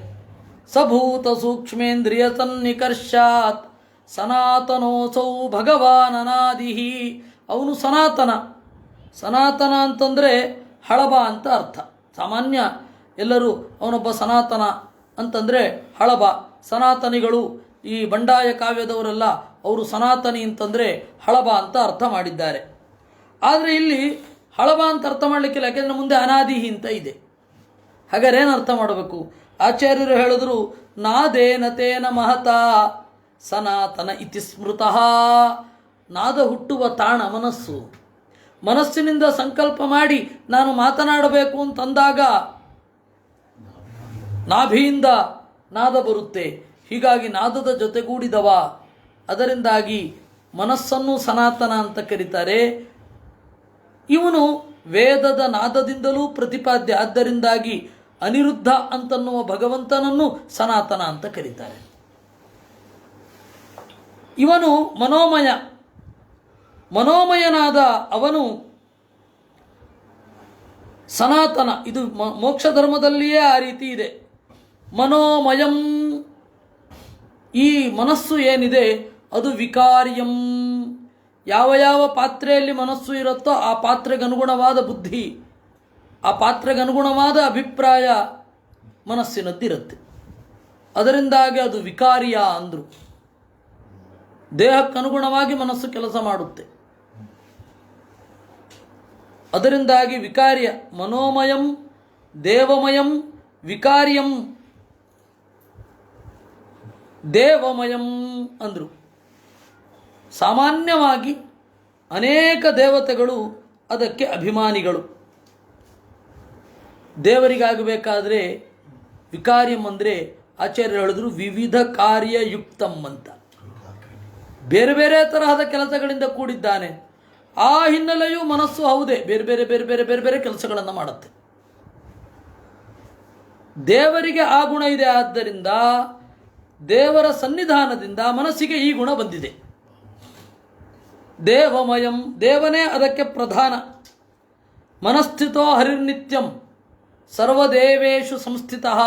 ಸಭೂತ ಸೂಕ್ಷ್ಮೇಂದ್ರಿಯ ಸನ್ನಿಕರ್ಷಾತ್ ಸನಾತನೋಸೌ ಭಗವಾನನಾದಿ. ಅವನು ಸನಾತನ. ಸನಾತನ ಅಂತಂದರೆ ಹಳಬ ಅಂತ ಅರ್ಥ. ಸಾಮಾನ್ಯ ಎಲ್ಲರೂ ಅವನೊಬ್ಬ ಸನಾತನ ಅಂತಂದರೆ ಹಳಬ, ಸನಾತನಿಗಳು ಈ ಬಂಡಾಯ ಕಾವ್ಯದವರೆಲ್ಲ ಅವರು ಸನಾತನಿ ಅಂತಂದರೆ ಹಳಬ ಅಂತ ಅರ್ಥ ಮಾಡಿದ್ದಾರೆ. ಆದರೆ ಇಲ್ಲಿ ಹಳಬ ಅಂತ ಅರ್ಥ ಮಾಡಲಿಕ್ಕಿಲ್ಲ, ಯಾಕೆಂದರೆ ಮುಂದೆ ಅನಾದಿಹಿ ಅಂತ ಇದೆ. ಹಾಗಾದ್ರೆ ಏನು ಅರ್ಥ ಮಾಡಬೇಕು? ಆಚಾರ್ಯರು ಹೇಳಿದ್ರು, ನಾದೇನ ತೇನ ಮಹತಾ ಸನಾತನ ಇತಿ ಸ್ಮೃತಃ. ನಾದ ಹುಟ್ಟುವ ತಾಣ ಮನಸ್ಸು. ಮನಸ್ಸಿನಿಂದ ಸಂಕಲ್ಪ ಮಾಡಿ ನಾನು ಮಾತನಾಡಬೇಕು ಅಂತಂದಾಗ ನಾಭಿಯಿಂದ ನಾದ ಬರುತ್ತೆ. ಹೀಗಾಗಿ ನಾದದ ಜೊತೆಗೂಡಿದವ, ಅದರಿಂದಾಗಿ ಮನಸ್ಸನ್ನು ಸನಾತನ ಅಂತ ಕರೀತಾರೆ. ಇವನು ವೇದದ ನಾದದಿಂದಲೂ ಪ್ರತಿಪಾದ್ಯ, ಆದ್ದರಿಂದಾಗಿ ಅನಿರುದ್ಧ ಅಂತನ್ನುವ ಭಗವಂತನನ್ನು ಸನಾತನ ಅಂತ ಕರೀತಾರೆ. ಇವನು ಮನೋಮಯನಾದ ಅವನು ಸನಾತನ. ಇದು ಮೋಕ್ಷ ಧರ್ಮದಲ್ಲಿಯೇ ಆ ರೀತಿ ಇದೆ. ಮನೋಮಯಂ, ಈ ಮನಸ್ಸು ಏನಿದೆ ಅದು ವಿಕಾರ್ಯಂ. ಯಾವ ಯಾವ ಪಾತ್ರೆಯಲ್ಲಿ ಮನಸ್ಸು ಇರುತ್ತೋ ಆ ಪಾತ್ರೆಗನುಗುಣವಾದ ಬುದ್ಧಿ, ಆ ಪಾತ್ರೆಗನುಗುಣವಾದ ಅಭಿಪ್ರಾಯ ಮನಸ್ಸಿನದ್ದಿರುತ್ತೆ. ಅದರಿಂದಾಗಿ ಅದು ವಿಕಾರ್ಯ ಅಂದರು. ದೇಹಕ್ಕನುಗುಣವಾಗಿ ಮನಸ್ಸು ಕೆಲಸ ಮಾಡುತ್ತೆ. ಅದರಿಂದಾಗಿ ವಿಕಾರ್ಯ. ಮನೋಮಯಂ ದೇವಮಯಂ ವಿಕಾರ್ಯಂ ದೇವಮಯಂ ಅಂದರು. ಸಾಮಾನ್ಯವಾಗಿ ಅನೇಕ ದೇವತೆಗಳು ಅದಕ್ಕೆ ಅಭಿಮಾನಿಗಳು. ದೇವರಿಗಾಗಬೇಕಾದ್ರೆ ವಿಕಾರ್ಯಂ ಅಂದರೆ ಆಚಾರ್ಯರು ಹೇಳಿದ್ರು ವಿವಿಧ ಕಾರ್ಯಯುಕ್ತಂ ಅಂತ. ಬೇರೆ ಬೇರೆ ತರಹದ ಕೆಲಸಗಳಿಂದ ಕೂಡಿದ್ದಾನೆ. ಆ ಹಿನ್ನೆಲೆಯೂ ಮನಸ್ಸು ಹೌದೇ, ಬೇರೆ ಬೇರೆ ಬೇರೆ ಬೇರೆ ಬೇರೆ ಬೇರೆ ಕೆಲಸಗಳನ್ನು ಮಾಡುತ್ತೆ. ದೇವರಿಗೆ ಆ ಗುಣ ಇದೆ. ಆದ್ದರಿಂದ ದೇವರ ಸನ್ನಿಧಾನದಿಂದ ಮನಸ್ಸಿಗೆ ಈ ಗುಣ ಬಂದಿದೆ. ದೇವಮಯಂ, ದೇವನೇ ಅದಕ್ಕೆ ಪ್ರಧಾನ. ಮನಸ್ಥಿತೋ ಹರಿರ್ನಿತ್ಯಂ ಸರ್ವದೇವೇಶು ಸಂಸ್ಥಿತಃ.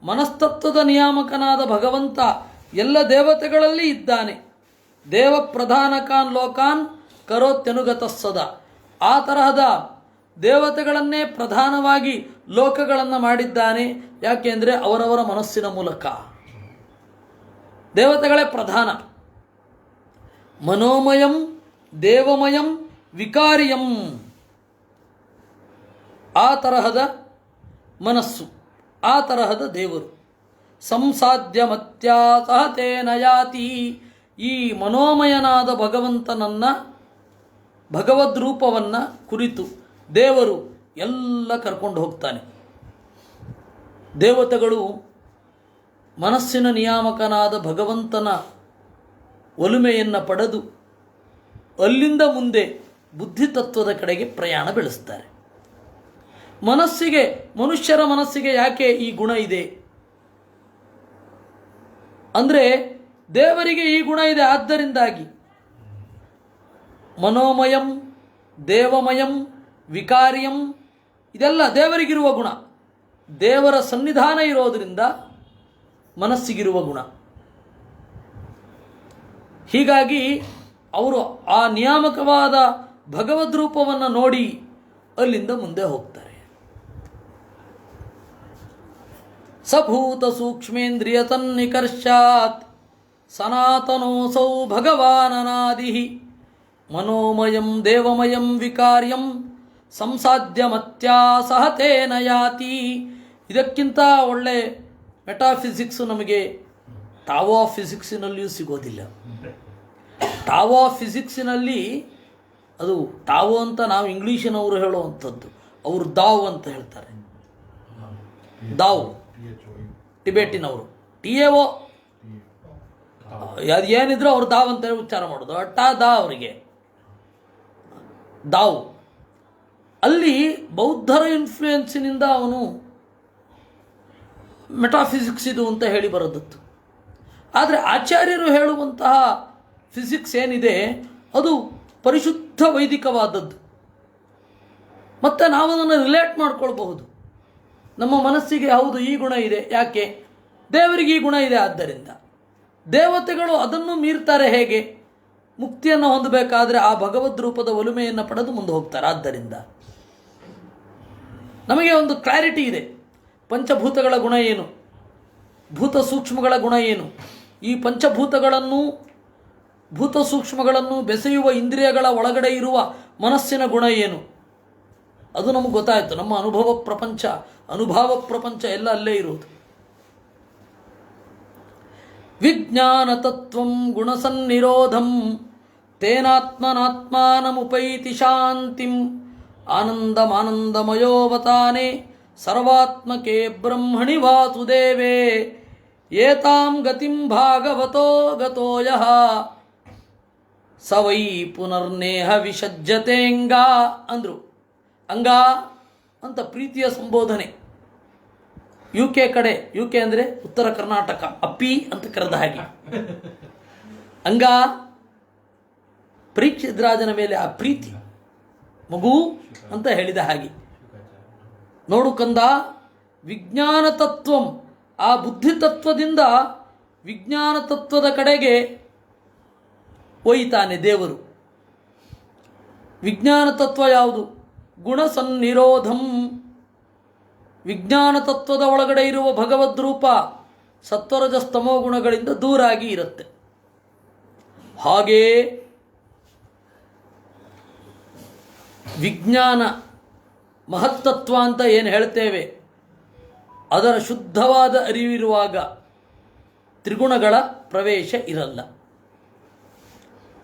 ಮನಸ್ತತ್ವದ ನಿಯಾಮಕನಾದ ಭಗವಂತ ಎಲ್ಲ ದೇವತೆಗಳಲ್ಲಿ ಇದ್ದಾನೆ. ದೇವ ಪ್ರಧಾನಕಾನ್ ಲೋಕಾನ್ ಕರೋತ್ಯನುಗತ ಸದಾ. ಆ ತರಹದ ದೇವತೆಗಳನ್ನೇ ಪ್ರಧಾನವಾಗಿ ಲೋಕಗಳನ್ನು ಮಾಡಿದ್ದಾನೆ. ಯಾಕೆಂದರೆ ಅವರವರ ಮನಸ್ಸಿನ ಮೂಲಕ ದೇವತೆಗಳೇ ಪ್ರಧಾನ. ಮನೋಮಯಂ ದೇವಮಯಂ ವಿಕಾರ್ಯಂ, ಆ ತರಹದ ಮನಸ್ಸು, ಆ ತರಹದ ದೇವರು. ಸಂಸಾಧ್ಯ ಮತ್ಯಾ ಸಹತೇನ ಯಾತಿ. ಈ ಮನೋಮಯನಾದ ಭಗವಂತನನ್ನ, ಭಗವದ್ ರೂಪವನ್ನು ಕುರಿತು ದೇವರು ಎಲ್ಲ ಕರ್ಕೊಂಡು ಹೋಗ್ತಾನೆ. ದೇವತೆಗಳು ಮನಸ್ಸಿನ ನಿಯಾಮಕನಾದ ಭಗವಂತನ ಒಲುಮೆಯನ್ನು ಪಡೆದು ಅಲ್ಲಿಂದ ಮುಂದೆ ಬುದ್ಧಿತತ್ವದ ಕಡೆಗೆ ಪ್ರಯಾಣ ಬೆಳೆಸ್ತಾರೆ. ಮನುಷ್ಯರ ಮನಸ್ಸಿಗೆ ಯಾಕೆ ಈ ಗುಣ ಇದೆ ಅಂದರೆ ದೇವರಿಗೆ ಈ ಗುಣ ಇದೆ. ಆದ್ದರಿಂದಾಗಿ ಮನೋಮಯಂ ದೇವಮಯಂ ವಿಕಾರ್ಯಂ ಇದೆಲ್ಲ ದೇವರಿಗಿರುವ ಗುಣ. ದೇವರ ಸನ್ನಿಧಾನ ಇರೋದರಿಂದ ಮನಸ್ಸಿಗಿರುವ ಗುಣ. ಹೀಗಾಗಿ ಅವರು ಆ ನಿಯಾಮಕವಾದ ಭಗವದ್ ರೂಪವನ್ನು ನೋಡಿ ಅಲ್ಲಿಂದ ಮುಂದೆ ಹೋಗ್ತಾರೆ. ಸಭೂತ ಸೂಕ್ಷ್ಮೇಂದ್ರಿಯ ತನ್ನಿಕರ್ಷಾತ್ ಸನಾತನೋಸೌ ಭಗವಾನನಾದಿ. ಮನೋಮಯಂ ದೇವಮಯಂ ವಿಕಾರ್ಯಂ ಸಂಸಾಧ್ಯ ಮತ್ಯಾ ಸಹತೇನ ಯಾತಿ. ಇದಕ್ಕಿಂತ ಒಳ್ಳೆ ಮೆಟಾಫಿಸಿಕ್ಸು ನಮಗೆ ಟಾವ್ ಆಫ್ ಫಿಸಿಕ್ಸಿನಲ್ಲಿಯೂ ಸಿಗೋದಿಲ್ಲ. ಟಾವ್ ಆಫ್ ಫಿಸಿಕ್ಸಿನಲ್ಲಿ ಅದು ಟಾವೋ ಅಂತ ನಾವು ಇಂಗ್ಲೀಷಿನವರು ಹೇಳುವಂಥದ್ದು, ಅವರು ದಾವ್ ಅಂತ ಹೇಳ್ತಾರೆ. ದಾವ್ ಟಿಬೇಟಿನವರು TAO ಅದು ಏನಿದ್ರು ಅವ್ರು ದಾವ್ ಅಂತ ಉಚ್ಚಾರ ಮಾಡೋದು. ದಾ ಅವರಿಗೆ ದಾವ್. ಅಲ್ಲಿ ಬೌದ್ಧರ ಇನ್ಫ್ಲೂಯೆನ್ಸಿನಿಂದ ಅವನು ಮೆಟಾಫಿಸಿಕ್ಸ್ ಇದು ಅಂತ ಹೇಳಿ ಬರೋದತ್ತು. ಆದರೆ ಆಚಾರ್ಯರು ಹೇಳುವಂತಹ ಫಿಸಿಕ್ಸ್ ಏನಿದೆ ಅದು ಪರಿಶುದ್ಧ ವೈದಿಕವಾದದ್ದು. ಮತ್ತು ನಾವು ಅದನ್ನು ರಿಲೇಟ್ ಮಾಡ್ಕೊಳ್ಬಹುದು. ನಮ್ಮ ಮನಸ್ಸಿಗೆ ಹೌದು ಈ ಗುಣ ಇದೆ, ಯಾಕೆ? ದೇವರಿಗೆ ಈ ಗುಣ ಇದೆ. ಆದ್ದರಿಂದ ದೇವತೆಗಳು ಅದನ್ನು ಮೀರ್ತಾರೆ. ಹೇಗೆ? ಮುಕ್ತಿಯನ್ನು ಹೊಂದಬೇಕಾದ್ರೆ ಆ ಭಗವದ್ ರೂಪದ ಒಲುಮೆಯನ್ನು ಪಡೆದು ಮುಂದೆ ಹೋಗ್ತಾರೆ. ಆದ್ದರಿಂದ ನಮಗೆ ಒಂದು ಕ್ಲಾರಿಟಿ ಇದೆ. ಪಂಚಭೂತಗಳ ಗುಣ ಏನು, ಭೂತ ಸೂಕ್ಷ್ಮಗಳ ಗುಣ ಏನು, ಈ ಪಂಚಭೂತಗಳನ್ನು ಭೂತ ಸೂಕ್ಷ್ಮಗಳನ್ನು ಬೆಸೆಯುವ ಇಂದ್ರಿಯಗಳ ಒಳಗಡೆ ಇರುವ ಮನಸ್ಸಿನ ಗುಣ ಏನು? ಅದು ನಮಗೆ ಗೊತ್ತಾಯಿತು. ನಮ್ಮ ಅನುಭವ ಪ್ರಪಂಚ ಎಲ್ಲ ಅಲ್ಲೇ ಇರುವುದು. ವಿಜ್ಞಾನ ತತ್ವಂ ಗುಣಸನ್ನಿರೋಧಂ ತೇನಾತ್ಮನಾತ್ಮಾನಮುಪೈತಿ ಶಾಂತಿಂ ಆನಂದಮಾನಂದಮಯೋವತಾನೆ ಸರ್ವಾತ್ಮಕೆ ಬ್ರಹ್ಮಣಿ ವಾಸುದೇವೇ ಏತಾಂ ಗತಿಂ ಭಾಗವತೋ ಗತೋ ಯಃ ಸ ವೈ ಪುನರ್ನೇಹ ವಿಸಜ್ಜತೆಂಗ ಅಂದರು. ಅಂಗ ಅಂತ ಪ್ರೀತಿಯ ಸಂಬೋಧನೆ. UK ಕಡೆ, UK ಅಂದರೆ ಉತ್ತರ ಕರ್ನಾಟಕ, ಅಪ್ಪಿ ಅಂತ ಕರೆದ ಹಾಗೆ. ಅಂಗ ಪರೀಕ್ಷಿದ್ರಾಜನ ಮೇಲೆ ಆ ಪ್ರೀತಿ, ಮಗು ಅಂತ ಹೇಳಿದ ಹಾಗೆ. ನೋಡು ಕಂದ, ವಿಜ್ಞಾನ ತತ್ವಂ, ಆ ಬುದ್ಧಿ ತತ್ವದಿಂದ ವಿಜ್ಞಾನ ತತ್ವದ ಕಡೆಗೆ ಒಯ್ತಾನೆ ದೇವರು. ವಿಜ್ಞಾನ ತತ್ವ ಯಾವುದು? ಗುಣಸನ್ನಿರೋಧಂ. ವಿಜ್ಞಾನ ತತ್ವದ ಒಳಗಡೆ ಇರುವ ಭಗವದ್ರೂಪ ಸತ್ವರಜಸ್ತಮೋ ಗುಣಗಳಿಂದ ದೂರಾಗಿ ಇರುತ್ತೆ. ಹಾಗೇ ವಿಜ್ಞಾನ ಮಹತ್ತತ್ವ ಅಂತ ಏನು ಹೇಳ್ತೇವೆ, ಅದರ ಶುದ್ಧವಾದ ಅರಿವಿರುವಾಗ ತ್ರಿಗುಣಗಳ ಪ್ರವೇಶ ಇರಲ್ಲ.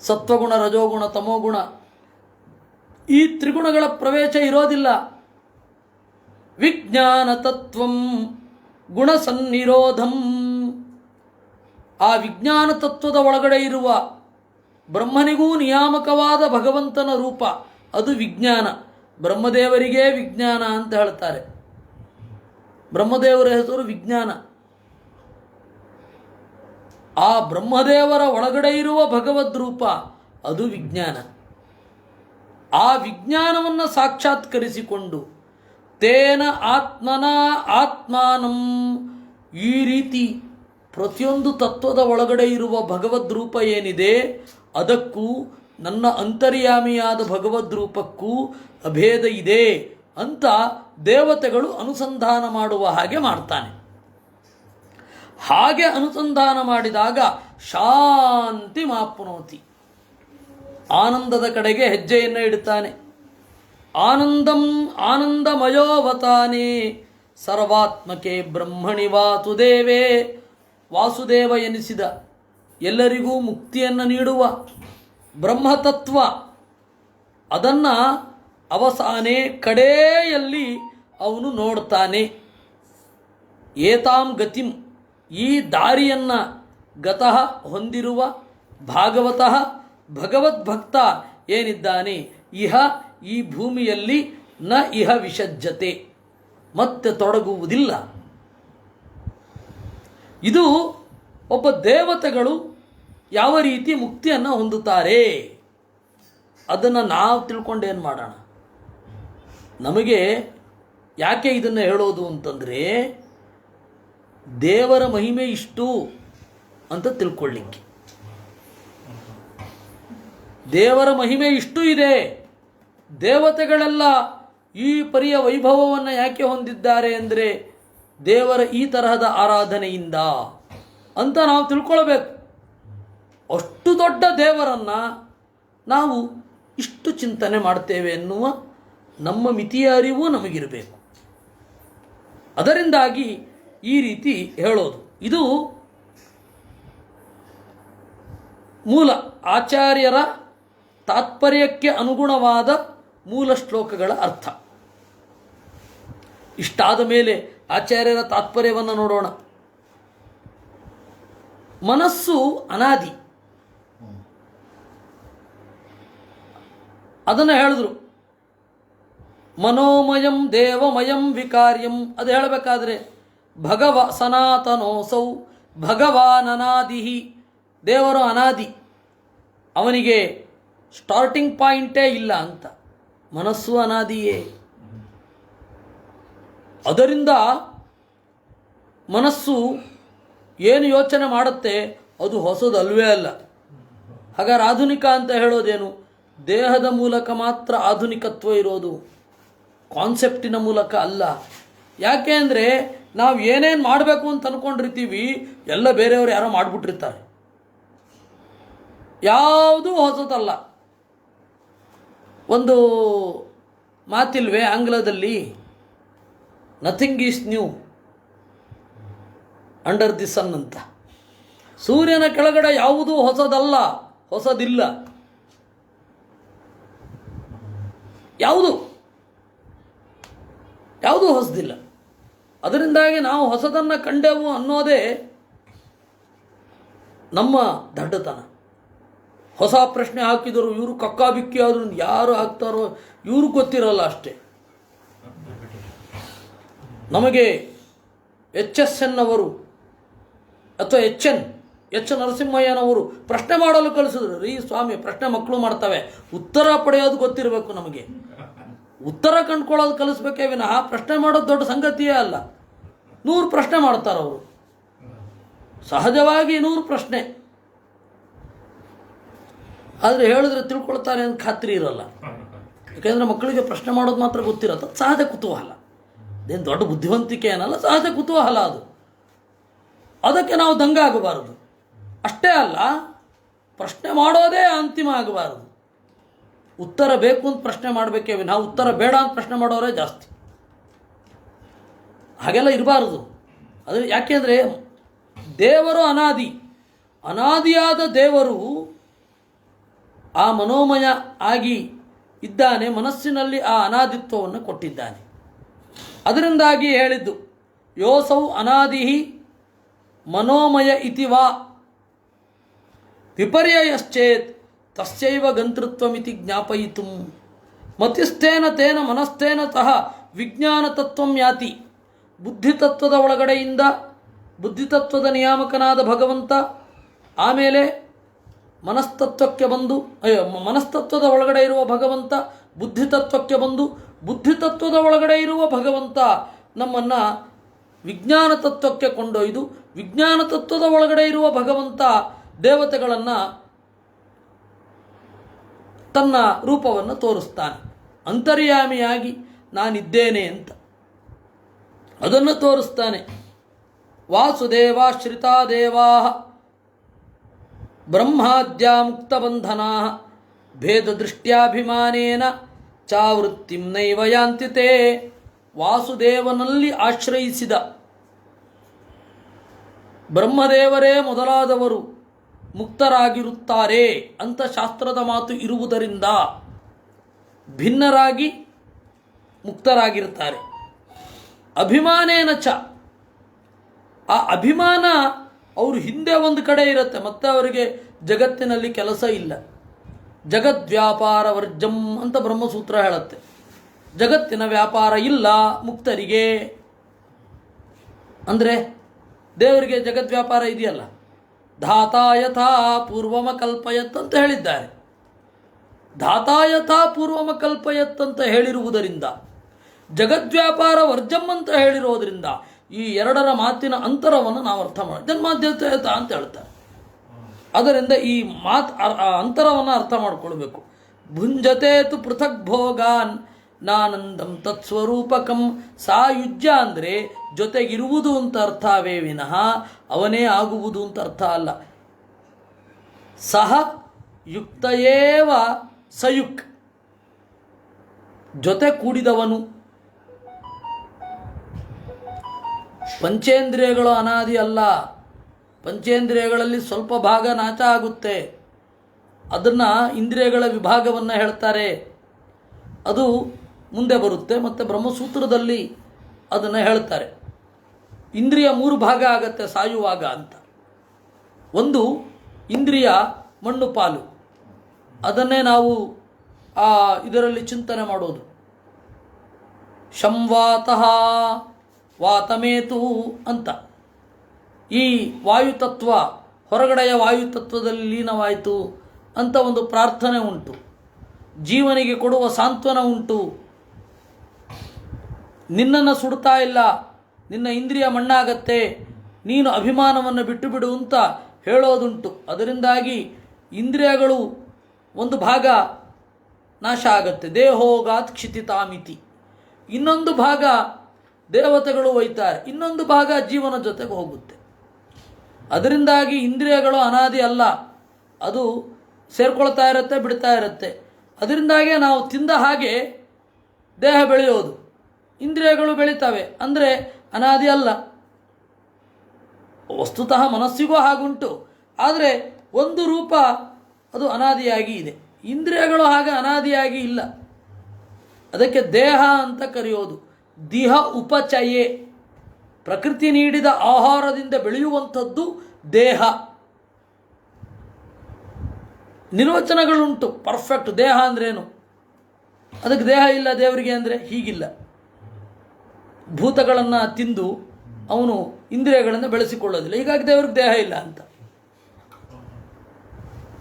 ಸತ್ವಗುಣ, ರಜೋಗುಣ, ತಮೋಗುಣ, ಈ ತ್ರಿಗುಣಗಳ ಪ್ರವೇಶ ಇರೋದಿಲ್ಲ. ವಿಜ್ಞಾನ ತತ್ವಂ ಗುಣಸನ್ನಿರೋಧಂ. ಆ ವಿಜ್ಞಾನ ತತ್ವದ ಒಳಗಡೆ ಇರುವ ಬ್ರಹ್ಮನಿಗೂ ನಿಯಾಮಕವಾದ ಭಗವಂತನ ರೂಪ, ಅದು ವಿಜ್ಞಾನ. ಬ್ರಹ್ಮದೇವರಿಗೆ ವಿಜ್ಞಾನ ಅಂತ ಹೇಳ್ತಾರೆ. ಬ್ರಹ್ಮದೇವರ ಹೆಸರು ವಿಜ್ಞಾನ. ಆ ಬ್ರಹ್ಮದೇವರ ಒಳಗಡೆ ಇರುವ ಭಗವದ್ ರೂಪ ಅದು ವಿಜ್ಞಾನ. ಆ ವಿಜ್ಞಾನವನ್ನು ಸಾಕ್ಷಾತ್ಕರಿಸಿಕೊಂಡು ತೇನ ಆತ್ಮನ ಆತ್ಮಾನಂ, ಈ ರೀತಿ ಪ್ರತಿಯೊಂದು ತತ್ವದ ಒಳಗಡೆ ಇರುವ ಭಗವದ್ ರೂಪ ಏನಿದೆ ಅದಕ್ಕೂ ನನ್ನ ಅಂತರ್ಯಾಮಿಯಾದ ಭಗವದ್ ರೂಪಕ್ಕೂ ಅಭೇದ ಇದೆ ಅಂತ ದೇವತೆಗಳು ಅನುಸಂಧಾನ ಮಾಡುವ ಹಾಗೆ ಮಾಡ್ತಾನೆ. ಹಾಗೆ ಅನುಸಂಧಾನ ಮಾಡಿದಾಗ ಶಾಂತಿ ಮಾಪ್ನೋತಿ, ಆನಂದದ ಕಡೆಗೆ ಹೆಜ್ಜೆಯನ್ನು ಇಡುತ್ತಾನೆ. ಆನಂದಂ ಆನಂದಮಯೋವತಾನೆ ಸರ್ವಾತ್ಮಕೆ ಬ್ರಹ್ಮಣಿ ವಾಸುದೇವೇ. ವಾಸುದೇವ ಎನಿಸಿದ ಎಲ್ಲರಿಗೂ ಮುಕ್ತಿಯನ್ನು ನೀಡುವ ಬ್ರಹ್ಮತತ್ವ, ಅದನ್ನು ಅವಸಾನೆ ಕಡೆಯಲ್ಲಿ ಅವನು ನೋಡ್ತಾನೆ. ಏತಾಂ ಗತಿಂ, ಈ ದಾರಿಯನ್ನು ಗತಃ ಹೊಂದಿರುವ ಭಾಗವತಃ ಭಗವದ್ಭಕ್ತ ಏನಿದ್ದಾನೆ, ಇಹ ಈ ಭೂಮಿಯಲ್ಲಿ ನ ಇಹ ವಿಸಜ್ಜತೆ, ಮತ್ತೆ ತೊಡಗುವುದಿಲ್ಲ. ಇದು ಒಬ್ಬ ದೇವತೆಗಳು ಯಾವ ರೀತಿ ಮುಕ್ತಿಯನ್ನು ಹೊಂದುತ್ತಾರೆ ಅದನ್ನು ನಾವು ತಿಳ್ಕೊಂಡು ಏನು ಮಾಡೋಣ. ನಮಗೆ ಯಾಕೆ ಇದನ್ನು ಹೇಳೋದು ಅಂತಂದರೆ, ದೇವರ ಮಹಿಮೆ ಇಷ್ಟು ಅಂತ ತಿಳ್ಕೊಳ್ಳಿಕ್ಕೆ. ದೇವರ ಮಹಿಮೆ ಇಷ್ಟು ಇದೆ, ದೇವತೆಗಳೆಲ್ಲ ಈ ಪರಿಯ ವೈಭವವನ್ನು ಯಾಕೆ ಹೊಂದಿದ್ದಾರೆ ಅಂದರೆ ದೇವರ ಈ ತರಹದ ಆರಾಧನೆಯಿಂದ ಅಂತ ನಾವು ತಿಳ್ಕೊಳ್ಬೇಕು. ಅಷ್ಟು ದೊಡ್ಡ ದೇವರನ್ನು ನಾವು ಇಷ್ಟು ಚಿಂತನೆ ಮಾಡ್ತೇವೆ ಎನ್ನುವ ನಮ್ಮ ಮಿತಿಯ ಅರಿವು ನಮಗಿರಬೇಕು. ಅದರಿಂದಾಗಿ ಈ ರೀತಿ ಹೇಳೋದು. ಇದು ಮೂಲ ಆಚಾರ್ಯರ ತಾತ್ಪರ್ಯಕ್ಕೆ ಅನುಗುಣವಾದ ಮೂಲ ಶ್ಲೋಕಗಳ ಅರ್ಥ. ಇಷ್ಟಾದ ಮೇಲೆ ಆಚಾರ್ಯರ ತಾತ್ಪರ್ಯವನ್ನು ನೋಡೋಣ. ಮನಸ್ಸು ಅನಾದಿ, ಅದನ್ನು ಹೇಳಿದ್ರು. ಮನೋಮಯಂ ದೇವಮಯಂ ವಿಕಾರ್ಯಂ, ಅದು ಹೇಳಬೇಕಾದ್ರೆ ಸನಾತನೋಸೌ ಭಗವಾನನಾದಿಹಿ. ದೇವರು ಅನಾದಿ, ಅವನಿಗೆ ಸ್ಟಾರ್ಟಿಂಗ್ ಪಾಯಿಂಟೇ ಇಲ್ಲ ಅಂತ. ಮನಸ್ಸು ಅನಾದಿಯೇ. ಅದರಿಂದ ಮನಸ್ಸು ಏನು ಯೋಚನೆ ಮಾಡುತ್ತೆ ಅದು ಹೊಸದಲ್ವೇ ಅಲ್ಲ. ಹಾಗಾದ್ರೆ ಆಧುನಿಕ ಅಂತ ಹೇಳೋದೇನು? ದೇಹದ ಮೂಲಕ ಮಾತ್ರ ಆಧುನಿಕತ್ವ ಇರೋದು, ಕಾನ್ಸೆಪ್ಟಿನ ಮೂಲಕ ಅಲ್ಲ. ಯಾಕೆ ಅಂದರೆ ನಾವು ಏನೇನು ಮಾಡಬೇಕು ಅಂತ ಅಂದ್ಕೊಂಡಿರ್ತೀವಿ ಎಲ್ಲ ಬೇರೆಯವರು ಯಾರೋ ಮಾಡಿಬಿಟ್ಟಿರ್ತಾರೆ. ಯಾವುದೂ ಹೊಸತಲ್ಲ. ಒಂದು ಮಾತಿಲ್ವೇ ಆಂಗ್ಲದಲ್ಲಿ, nothing is new under the sun ಅಂತ. ಸೂರ್ಯನ ಕೆಳಗಡೆ ಯಾವುದೂ ಹೊಸದಲ್ಲ, ಹೊಸದಿಲ್ಲ. ಯಾವುದೂ ಹೊಸದಿಲ್ಲ. ಅದರಿಂದಾಗಿ ನಾವು ಹೊಸದನ್ನು ಕಂಡೆವು ಅನ್ನೋದೇ ನಮ್ಮ ದಡ್ಡತನ. ಹೊಸ ಪ್ರಶ್ನೆ ಹಾಕಿದರು, ಇವರು ಕಕ್ಕಾಬಿಕ್ಕಿ ಆದ್ರೂ ಯಾರು ಹಾಕ್ತಾರೋ ಇವರು ಗೊತ್ತಿರಲ್ಲ ಅಷ್ಟೇ. ನಮಗೆ HSN ಅವರು ಅಥವಾ ಎಚ್ ನರಸಿಂಹಯ್ಯನವರು ಪ್ರಶ್ನೆ ಮಾಡಲು ಕಳಿಸಿದ್ರು. ರೀ ಸ್ವಾಮಿ, ಪ್ರಶ್ನೆ ಮಕ್ಕಳು ಮಾಡ್ತವೆ, ಉತ್ತರ ಪಡೆಯೋದು ಗೊತ್ತಿರಬೇಕು ನಮಗೆ. ಉತ್ತರ ಕಂಡ್ಕೊಳ್ಳೋದು ಕಲಿಸ್ಬೇಕೇ ವಿನಃ ಪ್ರಶ್ನೆ ಮಾಡೋದು ದೊಡ್ಡ ಸಂಗತಿಯೇ ಅಲ್ಲ. 100 ಪ್ರಶ್ನೆ ಮಾಡ್ತಾರವರು, ಸಹಜವಾಗಿ 100 ಪ್ರಶ್ನೆ. ಆದರೆ ಹೇಳಿದ್ರೆ ತಿಳ್ಕೊಳ್ತಾರೆ ಅಂತ ಖಾತ್ರಿ ಇರಲ್ಲ. ಯಾಕೆಂದರೆ ಮಕ್ಕಳಿಗೆ ಪ್ರಶ್ನೆ ಮಾಡೋದು ಮಾತ್ರ ಗೊತ್ತಿರತ್ತೆ. ಅದು ಸಹಜ ಕುತೂಹಲ, ಅದೇನು ದೊಡ್ಡ ಬುದ್ಧಿವಂತಿಕೆ ಏನಲ್ಲ, ಸಹಜ ಕುತೂಹಲ ಅದು. ಅದಕ್ಕೆ ನಾವು ದಂಗಾಗಬಾರದು. ಅಷ್ಟೇ ಅಲ್ಲ, ಪ್ರಶ್ನೆ ಮಾಡೋದೇ ಅಂತಿಮ ಆಗಬಾರದು. ಉತ್ತರ ಬೇಕು ಅಂತ ಪ್ರಶ್ನೆ ಮಾಡಬೇಕೇ ವಿನಃ ಉತ್ತರ ಬೇಡ ಅಂತ ಪ್ರಶ್ನೆ ಮಾಡೋರೇ ಜಾಸ್ತಿ. ಹಾಗೆಲ್ಲ ಇರಬಾರದು. ಅದು ಯಾಕೆಂದರೆ ದೇವರು ಅನಾದಿಯಾದ ದೇವರು ಆ ಮನೋಮಯ ಆಗಿ ಇದ್ದಾನೆ, ಮನಸ್ಸಿನಲ್ಲಿ ಆ ಅನಾದಿತ್ವವನ್ನು ಕೊಟ್ಟಿದ್ದಾನೆ. ಅದರಿಂದಾಗಿ ಹೇಳಿದ್ದು ಯೋಸೌ ಅನಾದಿ ಮನೋಮಯ ಇತಿ ವಾ ವಿಪರ್ಯಯಶ್ಚೇತ್ ತಸ್ಯೈವ ಗಂತೃತ್ವಮಿತಿ ಜ್ಞಾಪಯಿತು ಮತಿಸ್ಥೇನ ತೇನ ಮನಸ್ಥೇನ ಸಹ ವಿಜ್ಞಾನ ತತ್ವಂ ಯಾತಿ. ಬುದ್ಧಿತತ್ವದ ಒಳಗಡೆಯಿಂದ ಬುದ್ಧಿತತ್ವದ ನಿಯಾಮಕನಾದ ಭಗವಂತ, ಆಮೇಲೆ ಮನಸ್ತತ್ವಕ್ಕೆ ಬಂದು, ಮನಸ್ತತ್ವದ ಒಳಗಡೆ ಇರುವ ಭಗವಂತ ಬುದ್ಧಿತತ್ವಕ್ಕೆ ಬಂದು, ಬುದ್ಧಿತತ್ವದ ಒಳಗಡೆ ಇರುವ ಭಗವಂತ ನಮ್ಮನ್ನು ವಿಜ್ಞಾನ ತತ್ವಕ್ಕೆ ಕೊಂಡೊಯ್ದು, ವಿಜ್ಞಾನ ತತ್ವದ ಒಳಗಡೆ ಇರುವ ಭಗವಂತ ದೇವತೆಗಳನ್ನು ತನ್ನ ರೂಪವನ್ನು ತೋರಿಸ್ತಾನೆ. ಅಂತರ್ಯಾಮಿಯಾಗಿ ನಾನಿದ್ದೇನೆ ಅಂತ ಅದನ್ನು ತೋರಿಸ್ತಾನೆ. ವಾಸುದೇವಾಶ್ರಿತಾ ದೇವಾ ಬ್ರಹ್ಮಾದ್ಯ ಮುಕ್ತಬಂಧನಾ ಭೇದ ದೃಷ್ಟ್ಯಾಭಿಮಾನೇನ ಚಾವೃತ್ತಿಂ ನೈವ ಯಾಂತಿ ತೇ. ವಾಸುದೇವನಲ್ಲಿ ಆಶ್ರಯಿಸಿದ ಬ್ರಹ್ಮದೇವರೇ ಮೊದಲಾದವರು ಮುಕ್ತರಾಗಿರುತ್ತಾರೆ ಅಂತ ಶಾಸ್ತ್ರದ ಮಾತು ಇರುವುದರಿಂದ ಭಿನ್ನರಾಗಿ ಮುಕ್ತರಾಗಿರ್ತಾರೆ. ಅಭಿಮಾನೇನ ಚ, ಆ ಅಭಿಮಾನ ಅವರು ಹಿಂದೆ ಒಂದು ಕಡೆ ಇರುತ್ತೆ, ಮತ್ತೆ ಅವರಿಗೆ ಜಗತ್ತಿನಲ್ಲಿ ಕೆಲಸ ಇಲ್ಲ. ಜಗದ್ವ್ಯಾಪಾರ ವರ್ಜಂ ಅಂತ ಬ್ರಹ್ಮಸೂತ್ರ ಹೇಳುತ್ತೆ. ಜಗತ್ತಿನ ವ್ಯಾಪಾರ ಇಲ್ಲ ಮುಕ್ತರಿಗೆ. ಅಂದರೆ ದೇವರಿಗೆ ಜಗದ್ವ್ಯಾಪಾರ ಇದೆಯಲ್ಲ. ಧಾತಾ ಯಥಾ ಪೂರ್ವಮ ಕಲ್ಪಯತ್ ಅಂತ ಹೇಳಿದ್ದಾರೆ. ಧಾತಾ ಯಥಾ ಪೂರ್ವಮ ಕಲ್ಪಯತ್ ಅಂತ ಹೇಳಿರುವುದರಿಂದ, ಜಗದ್ವ್ಯಾಪಾರ ವರ್ಜಂ ಅಂತ ಹೇಳಿರೋದ್ರಿಂದ ಈ ಎರಡರ ಮಾತಿನ ಅಂತರವನ್ನು ನಾವು ಅರ್ಥ ಮಾಡಿ ಜನ್ಮಾದ್ಯತ ಅಂತ ಹೇಳ್ತಾರೆ. ಅದರಿಂದ ಈ ಅಂತರವನ್ನು ಅರ್ಥ ಮಾಡಿಕೊಳ್ಬೇಕು. ಭುಂಜತೇತು ಪೃಥಕ್ ಭೋಗಾನ್ ನಾನಂದಂ ತತ್ಸ್ವರೂಪಕಂ. ಸಾಯುಜ್ಯ ಅಂದರೆ ಜೊತೆಗಿರುವುದು ಅಂತ ಅರ್ಥವೇ ವಿನಃ ಅವನೇ ಆಗುವುದು ಅಂತ ಅರ್ಥ ಅಲ್ಲ. ಸಹ ಯುಕ್ತಯೇವ ಸಯುಕ್, ಜೊತೆ ಕೂಡಿದವನು. ಪಂಚೇಂದ್ರಿಯಗಳು ಅನಾದಿ ಅಲ್ಲ. ಪಂಚೇಂದ್ರಿಯಗಳಲ್ಲಿ ಸ್ವಲ್ಪ ಭಾಗ ನಾಶ ಆಗುತ್ತೆ, ಅದನ್ನು ಇಂದ್ರಿಯಗಳ ವಿಭಾಗವನ್ನು ಹೇಳ್ತಾರೆ. ಅದು ಮುಂದೆ ಬರುತ್ತೆ. ಮತ್ತು ಬ್ರಹ್ಮಸೂತ್ರದಲ್ಲಿ ಅದನ್ನು ಹೇಳ್ತಾರೆ. ಇಂದ್ರಿಯ 3 ಭಾಗ ಆಗತ್ತೆ ಸಾಯುವಾಗ ಅಂತ. ಒಂದು ಇಂದ್ರಿಯ ಮಣ್ಣು ಪಾಲು, ಅದನ್ನೇ ನಾವು ಇದರಲ್ಲಿ ಚಿಂತನೆ ಮಾಡೋದು. ಶಂವಾತಃ ವಾತಮೇತು ಅಂತ. ಈ ವಾಯುತತ್ವ ಹೊರಗಡೆಯ ವಾಯುತತ್ವದಲ್ಲಿ ಲೀನವಾಯಿತು ಅಂತ ಒಂದು ಪ್ರಾರ್ಥನೆ ಉಂಟು. ಜೀವನಿಗೆ ಕೊಡುವ ಸಾಂತ್ವನ ಉಂಟು. ನಿನ್ನನ್ನು ಸುಡ್ತಾ ಇಲ್ಲ, ನಿನ್ನ ಇಂದ್ರಿಯ ಮಣ್ಣಾಗತ್ತೆ, ನೀನು ಅಭಿಮಾನವನ್ನು ಬಿಟ್ಟು ಬಿಡು ಅಂತ ಹೇಳೋದುಂಟು. ಅದರಿಂದಾಗಿ ಇಂದ್ರಿಯಗಳು ಒಂದು ಭಾಗ ನಾಶ ಆಗತ್ತೆ. ದೇಹೋಗಾತ್ ಕ್ಷಿತಿತಾಮಿತಿ. ಇನ್ನೊಂದು ಭಾಗ ದೇವತೆಗಳು ಒಯ್ತಾರೆ, ಇನ್ನೊಂದು ಭಾಗ ಜೀವನ ಜೊತೆಗೆ ಹೋಗುತ್ತೆ. ಅದರಿಂದಾಗಿ ಇಂದ್ರಿಯಗಳು ಅನಾದಿ ಅಲ್ಲ, ಅದು ಸೇರ್ಕೊಳ್ತಾ ಇರುತ್ತೆ, ಬಿಡ್ತಾ ಇರುತ್ತೆ. ಅದರಿಂದಾಗೆ ನಾವು ತಿಂದ ಹಾಗೆ ದೇಹ ಬೆಳೆಯೋದು, ಇಂದ್ರಿಯಗಳು ಬೆಳೀತವೆ, ಅಂದರೆ ಅನಾದಿ ಅಲ್ಲ. ವಸ್ತುತಃ ಮನಸ್ಸಿಗೂ ಹಾಗುಂಟು, ಆದರೆ ಒಂದು ರೂಪ ಅದು ಅನಾದಿಯಾಗಿ ಇದೆ. ಇಂದ್ರಿಯಗಳು ಹಾಗೆ ಅನಾದಿಯಾಗಿ ಇಲ್ಲ. ಅದಕ್ಕೆ ದೇಹ ಅಂತ ಕರೆಯೋದು. ದಿಹ ಉಪಚಯೇ, ಪ್ರಕೃತಿ ನೀಡಿದ ಆಹಾರದಿಂದ ಬೆಳೆಯುವಂಥದ್ದು ದೇಹ. ನಿರ್ವಚನಗಳುಂಟು ಪರ್ಫೆಕ್ಟ್. ದೇಹ ಅಂದ್ರೇನು, ಅದಕ್ಕೆ ದೇಹ ಇಲ್ಲ ದೇವರಿಗೆ ಅಂದರೆ ಹೀಗಿಲ್ಲ. ಭೂತಗಳನ್ನು ತಿಂದು ಅವನು ಇಂದ್ರಿಯಗಳನ್ನು ಬೆಳೆಸಿಕೊಳ್ಳೋದಿಲ್ಲ, ಹೀಗಾಗಿ ದೇವರಿಗೆ ದೇಹ ಇಲ್ಲ ಅಂತ.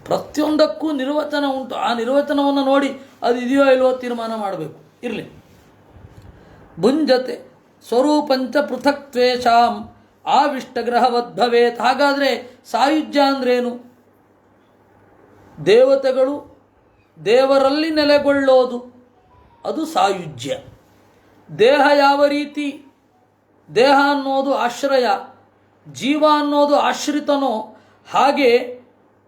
ಪ್ರತಿಯೊಂದಕ್ಕೂ ನಿರ್ವಚನ ಉಂಟು. ಆ ನಿರ್ವಚನವನ್ನು ನೋಡಿ ಅದು ಇದೆಯೋ ಇಲ್ವೋ ತೀರ್ಮಾನ ಮಾಡಬೇಕು. ಇರಲಿ. ಭುಂಜತೆ ಸ್ವರೂಪಂಚ ಪೃಥಕ್ತ್ವೇಷಾಂ ಆವಿಷ್ಟಗ್ರಹವದ್ಭವೇತ್. ಹಾಗಾದರೆ ಸಾಯುಜ್ಯ ಅಂದ್ರೇನು? ದೇವತೆಗಳು ದೇವರಲ್ಲಿ ನೆಲೆಗೊಳ್ಳೋದು, ಅದು ಸಾಯುಜ್ಯ. ದೇಹ ಯಾವ ರೀತಿ, ದೇಹ ಅನ್ನೋದು ಆಶ್ರಯ, ಜೀವ ಅನ್ನೋದು ಆಶ್ರಿತನೋ ಹಾಗೆ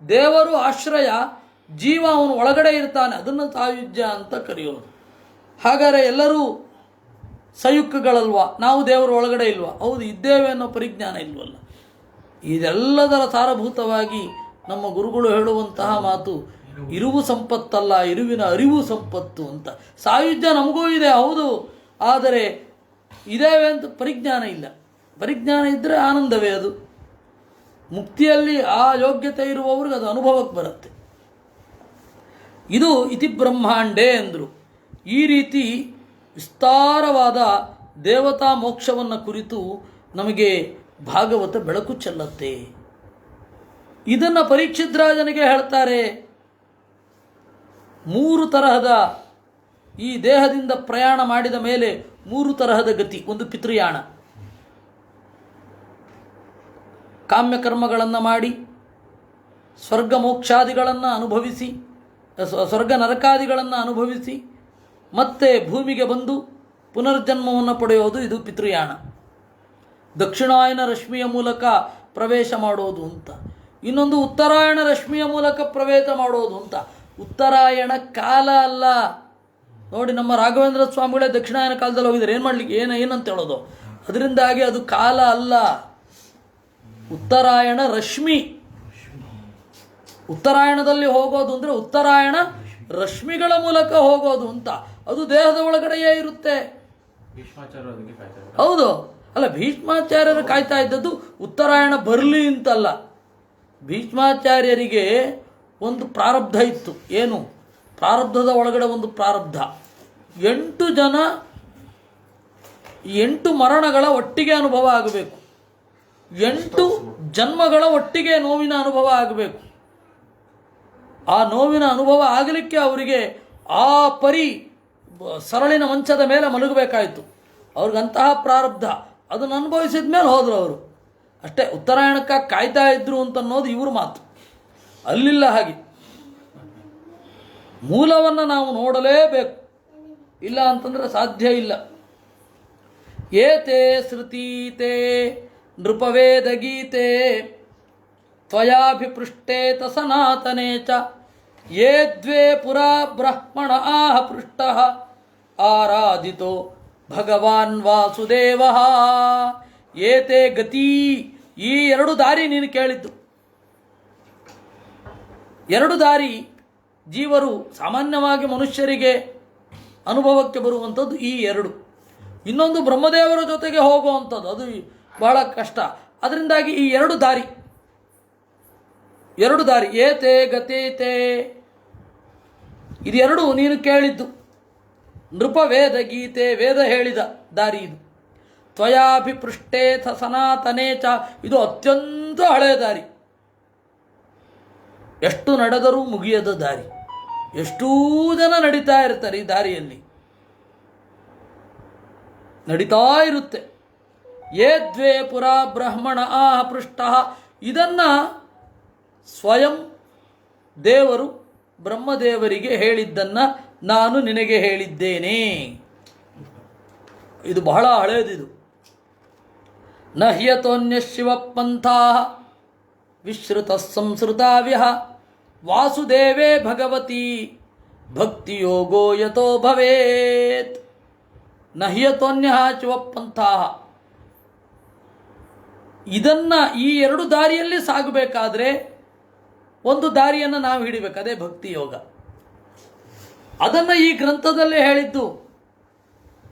ದೇವರು ಆಶ್ರಯ, ಜೀವ ಅವನು ಒಳಗಡೆ ಇರ್ತಾನೆ, ಅದನ್ನು ಸಾಯುಜ್ಯ ಅಂತ ಕರೆಯೋದು. ಹಾಗಾದರೆ ಎಲ್ಲರೂ ಸಂಯುಕ್ತಗಳಲ್ವಾ? ನಾವು ದೇವರ ಒಳಗಡೆ ಇಲ್ವಾ? ಹೌದು, ಇದ್ದೇವೆ ಅನ್ನೋ ಪರಿಜ್ಞಾನ ಇಲ್ವಲ್ಲ. ಇದೆಲ್ಲದರ ಸಾರಭೂತವಾಗಿ ನಮ್ಮ ಗುರುಗಳು ಹೇಳುವಂತಹ ಮಾತು ಇರುವು ಸಂಪತ್ತಲ್ಲ, ಇರುವಿನ ಅರಿವು ಸಂಪತ್ತು ಅಂತ. ಸಾಯುಜ್ಯ ನಮಗೂ ಇದೆ, ಹೌದು, ಆದರೆ ಇದ್ದೇವೆ ಅಂತ ಪರಿಜ್ಞಾನ ಇಲ್ಲ. ಪರಿಜ್ಞಾನ ಇದ್ದರೆ ಆನಂದವೇ ಅದು. ಮುಕ್ತಿಯಲ್ಲಿ ಆ ಯೋಗ್ಯತೆ ಇರುವವ್ರಿಗೆ ಅದು ಅನುಭವಕ್ಕೆ ಬರುತ್ತೆ. ಇದು ಇತಿ ಬ್ರಹ್ಮಾಂಡೇ ಅಂದರು. ಈ ರೀತಿ ವಿಸ್ತಾರವಾದ ದೇವತಾ ಮೋಕ್ಷವನ್ನು ಕುರಿತು ನಮಗೆ ಭಾಗವತ ಬೆಳಕು ಚೆಲ್ಲುತ್ತೆ. ಇದನ್ನು ಪರೀಕ್ಷಿದ್ರಾಜನಿಗೆ ಹೇಳ್ತಾರೆ. 3 ತರಹದ ಈ ದೇಹದಿಂದ ಪ್ರಯಾಣ ಮಾಡಿದ ಮೇಲೆ 3 ತರಹದ ಗತಿ. ಒಂದು ಪಿತೃಯಾಣ, ಕಾಮ್ಯಕರ್ಮಗಳನ್ನು ಮಾಡಿ ಸ್ವರ್ಗ ಮೋಕ್ಷಾದಿಗಳನ್ನು ಅನುಭವಿಸಿ, ಸ್ವರ್ಗ ನರಕಾದಿಗಳನ್ನು ಅನುಭವಿಸಿ ಮತ್ತೆ ಭೂಮಿಗೆ ಬಂದು ಪುನರ್ಜನ್ಮವನ್ನು ಪಡೆಯೋದು, ಇದು ಪಿತೃಯಾಣ. ದಕ್ಷಿಣಾಯನ ರಶ್ಮಿಯ ಮೂಲಕ ಪ್ರವೇಶ ಮಾಡೋದು ಅಂತ. ಇನ್ನೊಂದು ಉತ್ತರಾಯಣ ರಶ್ಮಿಯ ಮೂಲಕ ಪ್ರವೇಶ ಮಾಡೋದು ಅಂತ. ಉತ್ತರಾಯಣ ಕಾಲ ಅಲ್ಲ ನೋಡಿ, ನಮ್ಮ ರಾಘವೇಂದ್ರ ಸ್ವಾಮಿಗಳೇ ದಕ್ಷಿಣಾಯನ ಕಾಲದಲ್ಲಿ ಹೋಗಿದ್ದಾರೆ. ಏನು ಮಾಡಲಿಕ್ಕೆ, ಏನಂತ ಹೇಳೋದು? ಅದರಿಂದಾಗಿ ಅದು ಕಾಲ ಅಲ್ಲ, ಉತ್ತರಾಯಣ ರಶ್ಮಿ. ಉತ್ತರಾಯಣದಲ್ಲಿ ಹೋಗೋದು ಅಂದರೆ ಉತ್ತರಾಯಣ ರಶ್ಮಿಗಳ ಮೂಲಕ ಹೋಗೋದು ಅಂತ. ಅದು ದೇಹದ ಒಳಗಡೆಯೇ ಇರುತ್ತೆ. ಹೌದು, ಅಲ್ಲ, ಭೀಷ್ಮಾಚಾರ್ಯರು ಕಾಯ್ತಾ ಇದ್ದದ್ದು ಉತ್ತರಾಯಣ ಬರಲಿ ಅಂತಲ್ಲ. ಭೀಷ್ಮಾಚಾರ್ಯರಿಗೆ ಒಂದು ಪ್ರಾರಬ್ಧ ಇತ್ತು. ಏನು? ಪ್ರಾರಬ್ಧದ ಒಳಗಡೆ ಒಂದು ಪ್ರಾರಬ್ಧ. 8 ಜನ 8 ಮರಣಗಳ ಒಟ್ಟಿಗೆ ಅನುಭವ ಆಗಬೇಕು. 8 ಜನ್ಮಗಳ ಒಟ್ಟಿಗೆ ನೋವಿನ ಅನುಭವ ಆಗಬೇಕು. ಆ ನೋವಿನ ಅನುಭವ ಆಗಲಿಕ್ಕೆ ಅವರಿಗೆ ಆ ಪರಿ ಸರಳಿನ ಮಂಚದ ಮೇಲೆ ಮಲಗಬೇಕಾಯಿತು. ಅವ್ರಿಗಂತಹ ಪ್ರಾರಬ್ಧ. ಅದನ್ನು ಅನುಭವಿಸಿದ ಮೇಲೆ ಹೋದರು ಅವರು. ಅಷ್ಟೇ. ಉತ್ತರಾಯಣಕ್ಕಾಗಿ ಕಾಯ್ತಾ ಇದ್ರು ಅಂತ ಅನ್ನೋದು ಇವ್ರ ಮಾತು. ಅಲ್ಲಿಲ್ಲ ಹಾಗೆ. ಮೂಲವನ್ನು ನಾವು ನೋಡಲೇಬೇಕು, ಇಲ್ಲ ಅಂತಂದರೆ ಸಾಧ್ಯ ಇಲ್ಲ. ಏತೇ ಶ್ರುತೀತೆ ನೃಪವೇದ ಗೀತೆ ತ್ವಯಾಭಿಪೃಷ್ಟೇತ ಸನಾತನೇ ಚ ಯೇ ದ್ವೇ ಪುರಾ ಬ್ರಹ್ಮಣ ಆಹ ಪೃಷ್ಟಃ ಆರಾಧಿತೋ ಭಗವಾನ್ ವಾಸುದೇವ. ಏತೇ ಗತಿ, ಈ 2 ದಾರಿ ನೀನು ಕೇಳಿದ್ದು. 2 ದಾರಿ ಜೀವರು ಸಾಮಾನ್ಯವಾಗಿ ಮನುಷ್ಯರಿಗೆ ಅನುಭವಕ್ಕೆ ಬರುವಂಥದ್ದು ಈ 2. ಇನ್ನೊಂದು ಬ್ರಹ್ಮದೇವರ ಜೊತೆಗೆ ಹೋಗುವಂಥದ್ದು, ಅದು ಬಹಳ ಕಷ್ಟ. ಅದರಿಂದಾಗಿ ಈ 2 ದಾರಿ. ಏತೇ ಗತೇತೆ, ಇದು 2 ನೀನು ಕೇಳಿದ್ದು. ನೃಪ ವೇದ ಗೀತೆ, ವೇದ ಹೇಳಿದ ದಾರಿ ಇದು. ತ್ವಯಾಭಿಪೃಷ್ಟೇಥ ಸನಾತನೇ ಚ, ಇದು ಅತ್ಯಂತ ಹಳೆಯ ದಾರಿ. ಎಷ್ಟು ನಡೆದರೂ ಮುಗಿಯದ ದಾರಿ. ಎಷ್ಟೂ ಜನ ನಡೀತಾ ಇರ್ತಾರೆ ಈ ದಾರಿಯಲ್ಲಿ, ನಡೀತಾ ಇರುತ್ತೆ. ಯೇ ದ್ವೇ ಪುರಾ ಬ್ರಹ್ಮಣ ಆಹ ಪೃಷ್ಟಃ, ಇದನ್ನು ಸ್ವಯಂ ದೇವರು ಬ್ರಹ್ಮದೇವರಿಗೆ ಹೇಳಿದ್ದನ್ನು ನಾನು ನಿನಗೆ ಹೇಳಿದ್ದೇನೆ. ಇದು ಬಹಳ ಹಳೇದಿದು. ನ ಹ್ಯತೋನ್ಯ ಶಿವಪಂಥಾ ವಿಶ್ರುತ ಸಂಸ್ಕೃತಾವ್ಯಃ ವಾಸುದೇವೇ ಭಗವತಿ ಭಕ್ತಿಯೋಗೋ ಯತೋ ಭವೇತ್. ನ ಹ್ಯತೋನ್ಯ ಶಿವಪಂಥಾ. ಇದನ್ನ ಈ ಎರಡು ದಾರಿಯಲ್ಲಿ ಸಾಗಬೇಕಾದ್ರೆ ಒಂದು ದಾರಿಯನ್ನು ನಾವು ಹಿಡಿಬೇಕು, ಅದೇ ಭಕ್ತಿ ಯೋಗ. ಅದನ್ನು ಈ ಗ್ರಂಥದಲ್ಲೇ ಹೇಳಿದ್ದು.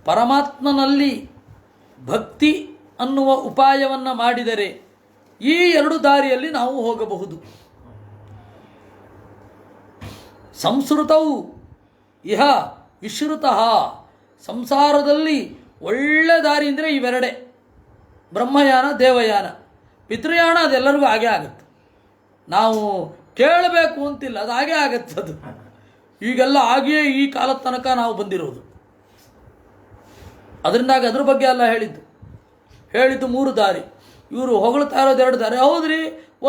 ಪರಮಾತ್ಮನಲ್ಲಿ ಭಕ್ತಿ ಅನ್ನುವ ಉಪಾಯವನ್ನು ಮಾಡಿದರೆ ಈ ಎರಡು ದಾರಿಯಲ್ಲಿ ನಾವು ಹೋಗಬಹುದು. ಸಂಸ್ಕೃತವು ಇಹ ವಿಶ್ರುತಃ. ಸಂಸಾರದಲ್ಲಿ ಒಳ್ಳೆ ದಾರಿ ಅಂದರೆ ಇವೆರಡೆ, ಬ್ರಹ್ಮಯಾನ ದೇವಯಾನ. ಪಿತೃಯಾನ ಅದೆಲ್ಲರಿಗೂ ಹಾಗೇ ಆಗುತ್ತೆ, ನಾವು ಕೇಳಬೇಕು ಅಂತಿಲ್ಲ, ಅದು ಹಾಗೇ ಆಗುತ್ತೆ. ಅದು ಈಗೆಲ್ಲ ಹಾಗೆಯೇ ಈ ಕಾಲದ ತನಕ ನಾವು ಬಂದಿರೋದು. ಅದರಿಂದಾಗಿ ಅದ್ರ ಬಗ್ಗೆ ಎಲ್ಲ ಹೇಳಿದ್ದು ಮೂರು ದಾರಿ. ಇವರು ಹೊಗಳ್ತಾ ಇರೋದು ಎರಡು ದಾರಿ. ಹೌದ್ರಿ,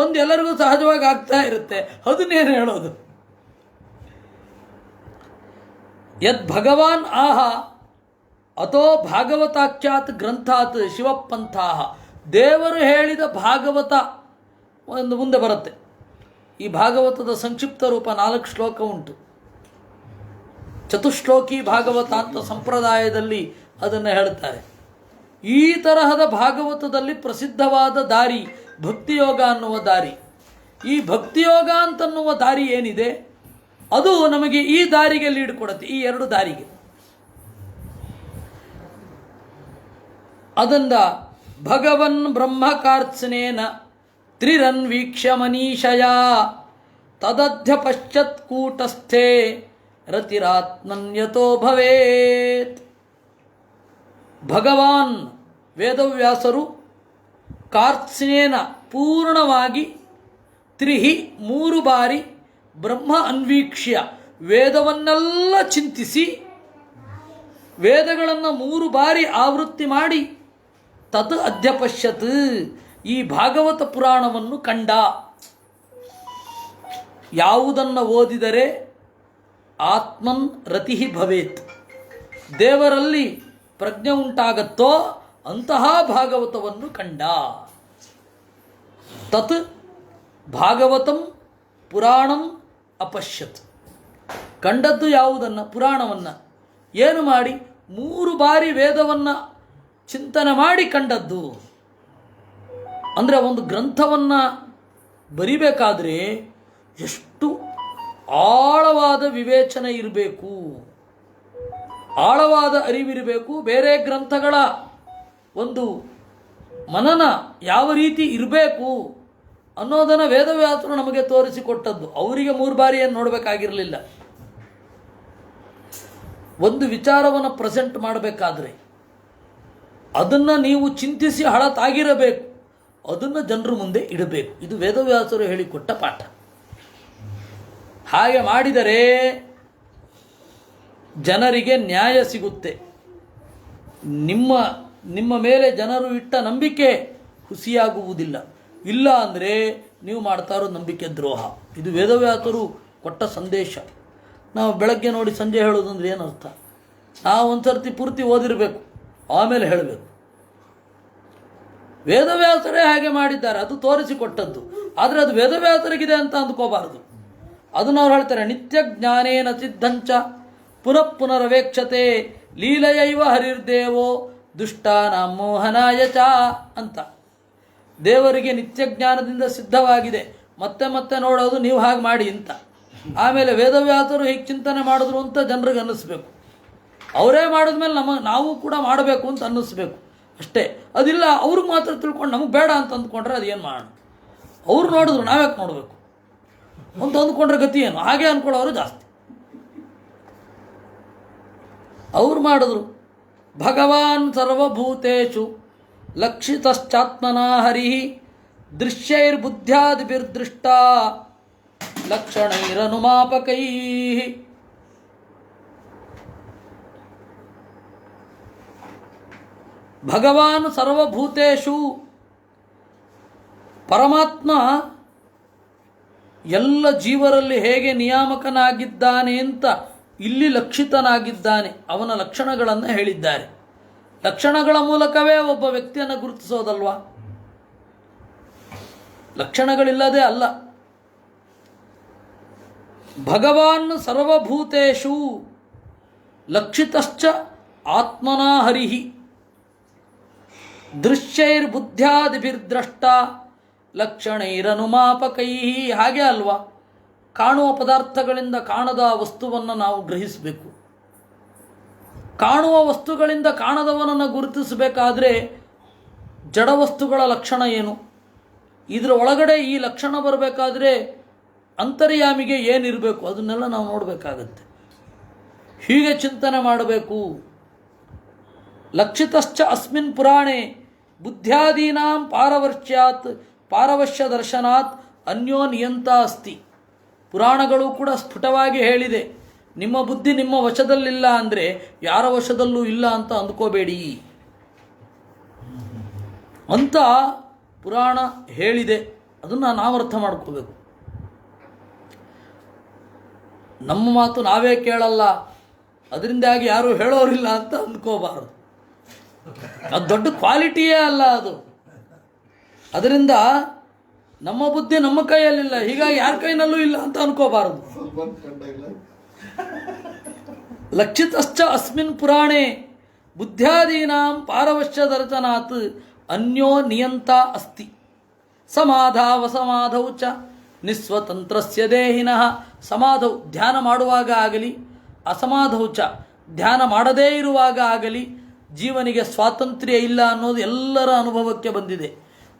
ಒಂದು ಎಲ್ಲರಿಗೂ ಸಹಜವಾಗಿ ಆಗ್ತಾ ಇರುತ್ತೆ, ಅದನ್ನೇನು ಹೇಳೋದು. ಯದ್ ಭಗವಾನ್ ಆಹ ಅಥೋ ಭಾಗವತಾಖ್ಯಾತ್ ಗ್ರಂಥಾತ್ ಶಿವಪಂಥಾ. ದೇವರು ಹೇಳಿದ ಭಾಗವತ ಒಂದು ಮುಂದೆ ಬರುತ್ತೆ. ಈ ಭಾಗವತದ ಸಂಕ್ಷಿಪ್ತ ರೂಪ 4 ಶ್ಲೋಕ ಉಂಟು. ಚತುಶ್ಲೋಕಿ ಭಾಗವತ ಅಂತ ಸಂಪ್ರದಾಯದಲ್ಲಿ ಅದನ್ನು ಹೇಳ್ತಾರೆ. ಈ ತರಹದ ಭಾಗವತದಲ್ಲಿ ಪ್ರಸಿದ್ಧವಾದ ದಾರಿ ಭಕ್ತಿಯೋಗ ಅನ್ನುವ ದಾರಿ. ಈ ಭಕ್ತಿಯೋಗ ಅಂತನ್ನುವ ದಾರಿ ಏನಿದೆ ಅದು ನಮಗೆ ಈ ದಾರಿಗೆ ಲೀಡ್ ಕೊಡುತ್ತೆ, ಈ ಎರಡು ದಾರಿಗೆ. ಅದಂದ ಭಗವನ್ ಬ್ರಹ್ಮಕಾರ್ತ್ಸ್ನೇನ ತ್ರಿರನ್ವೀಕ್ಷ್ಯ ಮನೀಷಯ ತದಧ್ಯ ಪಶ್ಚತ್ ಕೂಟಸ್ಥೆ ರತಿರಾತ್ಮನ್ಯತೋ ಭವೇತ್. ಭಗವಾನ್ ವೇದವ್ಯಾಸರು ಕಾರ್ತ್ಸ್ನೇನ ಪೂರ್ಣವಾಗಿ ತ್ರಿಹಿ 3 ಬಾರಿ ಬ್ರಹ್ಮ ಅನ್ವೀಕ್ಷ್ಯ ವೇದವನ್ನೆಲ್ಲ ಚಿಂತಿಸಿ ವೇದಗಳನ್ನು 3 ಬಾರಿ ಆವೃತ್ತಿ ಮಾಡಿ ತತ್ ಅಧ್ಯಪಶ್ಯತ್ ಈ ಭಾಗವತ ಪುರಾಣವನ್ನು ಕಂಡ. ಯಾವುದನ್ನು ಓದಿದರೆ ಆತ್ಮನ್ ರತಿ ಭವೇತ್, ದೇವರಲ್ಲಿ ಪ್ರಜ್ಞೆ ಉಂಟಾಗತ್ತೋ ಅಂತಹ ಭಾಗವತವನ್ನು ಕಂಡ. ತತ್ ಭಾಗವತಂ ಪುರಾಣಂ ಅಪಶ್ಯತ್. ಕಂಡದ್ದು ಯಾವುದನ್ನು? ಪುರಾಣವನ್ನು. ಏನು ಮಾಡಿ? 3 ಬಾರಿ ವೇದವನ್ನು ಚಿಂತನೆ ಮಾಡಿ ಕಂಡದ್ದು. ಅಂದರೆ ಒಂದು ಗ್ರಂಥವನ್ನು ಬರಿಬೇಕಾದ್ರೆ ಎಷ್ಟು ಆಳವಾದ ವಿವೇಚನೆ ಇರಬೇಕು, ಆಳವಾದ ಅರಿವಿರಬೇಕು. ಬೇರೆ ಗ್ರಂಥಗಳ ಒಂದು ಮನನ ಯಾವ ರೀತಿ ಇರಬೇಕು ಅನ್ನೋದನ್ನು ವೇದವ್ಯಾಸರು ನಮಗೆ ತೋರಿಸಿಕೊಟ್ಟದ್ದು. ಅವರಿಗೆ 3 ಬಾರಿ ಏನು ನೋಡಬೇಕಾಗಿರಲಿಲ್ಲ. ಒಂದು ವಿಚಾರವನ್ನು ಪ್ರೆಸೆಂಟ್ ಮಾಡಬೇಕಾದ್ರೆ ಅದನ್ನು ನೀವು ಚಿಂತಿಸಿ ಹಳತಾಗಿರಬೇಕು, ಅದನ್ನು ಜನರ ಮುಂದೆ ಇಡಬೇಕು. ಇದು ವೇದವ್ಯಾಸರು ಹೇಳಿಕೊಟ್ಟ ಪಾಠ. ಹಾಗೆ ಮಾಡಿದರೆ ಜನರಿಗೆ ನ್ಯಾಯ ಸಿಗುತ್ತೆ. ನಿಮ್ಮ ಮೇಲೆ ಜನರು ಇಟ್ಟ ನಂಬಿಕೆ ಹುಸಿಯಾಗುವುದಿಲ್ಲ. ಇಲ್ಲ ಅಂದರೆ ನೀವು ಮಾಡ್ತಾ ಇರೋ ನಂಬಿಕೆ ದ್ರೋಹ. ಇದು ವೇದವ್ಯಾಸರು ಕೊಟ್ಟ ಸಂದೇಶ. ನಾವು ಬೆಳಗ್ಗೆ ನೋಡಿ ಸಂಜೆ ಹೇಳೋದಂದ್ರೆ ಏನರ್ಥ? ನಾವು ಒಂದು ಸರ್ತಿ ಪೂರ್ತಿ ಓದಿರಬೇಕು, ಆಮೇಲೆ ಹೇಳಬೇಕು. ವೇದವ್ಯಾಸರೇ ಹಾಗೆ ಮಾಡಿದ್ದಾರೆ, ಅದು ತೋರಿಸಿಕೊಟ್ಟದ್ದು. ಆದರೆ ಅದು ವೇದವ್ಯಾಸರಿಗಿದೆ ಅಂತ ಅಂದ್ಕೋಬಾರ್ದು. ಅದನ್ನು ಅವ್ರು ಹೇಳ್ತಾರೆ, ನಿತ್ಯ ಜ್ಞಾನೇನ ಸಿದ್ಧಂಚ ಪುನಃ ಪುನರವೇಕ್ಷತೆ ಲೀಲೆಯೈವ ಹರಿರ್ದೇವೋ ದುಷ್ಟಾನ ಮೋಹನಾಯ ಚ ಅಂತ. ದೇವರಿಗೆ ನಿತ್ಯ ಜ್ಞಾನದಿಂದ ಸಿದ್ಧವಾಗಿದೆ, ಮತ್ತೆ ಮತ್ತೆ ನೋಡೋದು ನೀವು ಹಾಗೆ ಮಾಡಿ ಅಂತ. ಆಮೇಲೆ ವೇದವ್ಯಾಸರು ಹೀಗೆ ಚಿಂತನೆ ಮಾಡಿದ್ರು ಅಂತ ಜನರಿಗೆ ಅನ್ನಿಸ್ಬೇಕು. ಅವರೇ ಮಾಡಿದ್ಮೇಲೆ ನಾವು ಕೂಡ ಮಾಡಬೇಕು ಅಂತ ಅನ್ನಿಸ್ಬೇಕು ಅಷ್ಟೇ. ಅದಿಲ್ಲ ಅವ್ರಿಗೆ ಮಾತ್ರ ತಿಳ್ಕೊಂಡು ನಮಗೆ ಬೇಡ ಅಂತ ಅಂದ್ಕೊಂಡ್ರೆ ಅದೇನು ಮಾಡೋಣ? ಅವ್ರು ನೋಡಿದ್ರು ನಾವ್ಯಾಕೆ ನೋಡಬೇಕು ಅಂತ ಅಂದ್ಕೊಂಡ್ರೆ ಗತಿ ಏನು? ಹಾಗೆ ಅಂದ್ಕೊಳ್ಳೋರು ಜಾಸ್ತಿ. ಅವ್ರು ಮಾಡಿದ್ರು. ಭಗವಾನ್ ಸರ್ವಭೂತೇಷು ಲಕ್ಷಿತಶ್ಚಾತ್ಮನಾ ಹರಿ ದೃಶ್ಯೈರ್ಬುದ್ಧ್ಯಾದಿಭಿರ್ದೃಷ್ಟ ಲಕ್ಷಣೈರನುಮಾಪಕೈ. ಭಗವಾನ್ ಸರ್ವಭೂತೇಷು, ಪರಮಾತ್ಮ ಎಲ್ಲ ಜೀವರಲ್ಲಿ ಹೇಗೆ ನಿಯಾಮಕನಾಗಿದ್ದಾನೆ ಅಂತ ಇಲ್ಲಿ ಲಕ್ಷಿತನಾಗಿದ್ದಾನೆ, ಅವನ ಲಕ್ಷಣಗಳನ್ನು ಹೇಳಿದ್ದಾರೆ. ಲಕ್ಷಣಗಳ ಮೂಲಕವೇ ಒಬ್ಬ ವ್ಯಕ್ತಿಯನ್ನು ಗುರುತಿಸೋದಲ್ವಾ? ಲಕ್ಷಣಗಳಿಲ್ಲದೆ ಅಲ್ಲ. ಭಗವಾನ್ ಸರ್ವಭೂತೇಷು ಲಕ್ಷಿತಶ್ಚ ಆತ್ಮನಾ ಹರಿಹಿ ದೃಶ್ಯೈರ್ಬುದ್ಧ್ಯಾದಿಭಿರ್ದ್ರಷ್ಟ ಲಕ್ಷಣೈರನುಮಾಪಕೈ. ಹಾಗೆ ಅಲ್ವಾ? ಕಾಣುವ ಪದಾರ್ಥಗಳಿಂದ ಕಾಣದ ವಸ್ತುವನ್ನು ನಾವು ಗ್ರಹಿಸಬೇಕು. ಕಾಣುವ ವಸ್ತುಗಳಿಂದ ಕಾಣದವನನ್ನು ಗುರುತಿಸಬೇಕಾದ್ರೆ ಜಡ ವಸ್ತುಗಳ ಲಕ್ಷಣ ಏನು? ಇದರ ಒಳಗಡೆ ಈ ಲಕ್ಷಣ ಬರಬೇಕಾದ್ರೆ ಅಂತರ್ಯಾಮಿಗೆ ಏನಿರಬೇಕು ಅದನ್ನೆಲ್ಲ ನಾವು ನೋಡಬೇಕಾಗತ್ತೆ. ಹೀಗೆ ಚಿಂತನೆ ಮಾಡಬೇಕು. ಲಕ್ಷಿತಶ್ಚ ಅಸ್ಮಿನ್ ಪುರಾಣೆ ಬುದ್ಧ್ಯಾದೀನಾಂ ಪಾರವಶ್ಯ ದರ್ಶನಾತ್ ಅನ್ಯೋ ನಿಯಂತ ಅಸ್ತಿ. ಪುರಾಣಗಳು ಕೂಡ ಸ್ಫುಟವಾಗಿ ಹೇಳಿದೆ, ನಿಮ್ಮ ಬುದ್ಧಿ ನಿಮ್ಮ ವಶದಲ್ಲಿಲ್ಲ ಅಂದರೆ ಯಾರ ವಶದಲ್ಲೂ ಇಲ್ಲ ಅಂತ ಅಂದ್ಕೋಬೇಡಿ ಅಂತ ಪುರಾಣ ಹೇಳಿದೆ. ಅದನ್ನು ನಾವು ಅರ್ಥ ಮಾಡ್ಕೋಬೇಕು. ನಮ್ಮ ಮಾತು ನಾವೇ ಕೇಳಲ್ಲ, ಅದರಿಂದಾಗಿ ಯಾರೂ ಹೇಳೋರಿಲ್ಲ ಅಂತ ಅಂದ್ಕೋಬಾರದು. ಅದು ದೊಡ್ಡ ಕ್ವಾಲಿಟಿಯೇ ಅಲ್ಲ ಅದು. ಅದರಿಂದ ನಮ್ಮ ಬುದ್ಧಿ ನಮ್ಮ ಕೈಯಲ್ಲಿಲ್ಲ, ಹೀಗಾಗಿ ಯಾರ ಕೈನಲ್ಲೂ ಇಲ್ಲ ಅಂತ ಅನ್ಕೋಬಾರದು. ಲಕ್ಷಿತಶ್ಚ ಅಸ್ಮಿನ್ ಪುರಾಣೆ ಬುದ್ಧ್ಯಾದೀನಾಂ ಪಾರವಶ್ಯ ದರ್ಶನಾತ್ ಅನ್ಯೋ ನಿಯಂತ ಅಸ್ತಿ. ಸಮಾಧೌ ಚ ನಿಸ್ವತಂತ್ರಸ್ಯ ದೇಹಿನಃ. ಸಮಾಧೌ ಧ್ಯಾನ ಮಾಡುವಾಗ ಆಗಲಿ, ಅಸಮಾಧೌ ಚ ಧ್ಯಾನ ಮಾಡದೇ ಇರುವಾಗ ಆಗಲಿ ಜೀವನಿಗೆ ಸ್ವಾತಂತ್ರ್ಯ ಇಲ್ಲ ಅನ್ನೋದು ಎಲ್ಲರ ಅನುಭವಕ್ಕೆ ಬಂದಿದೆ.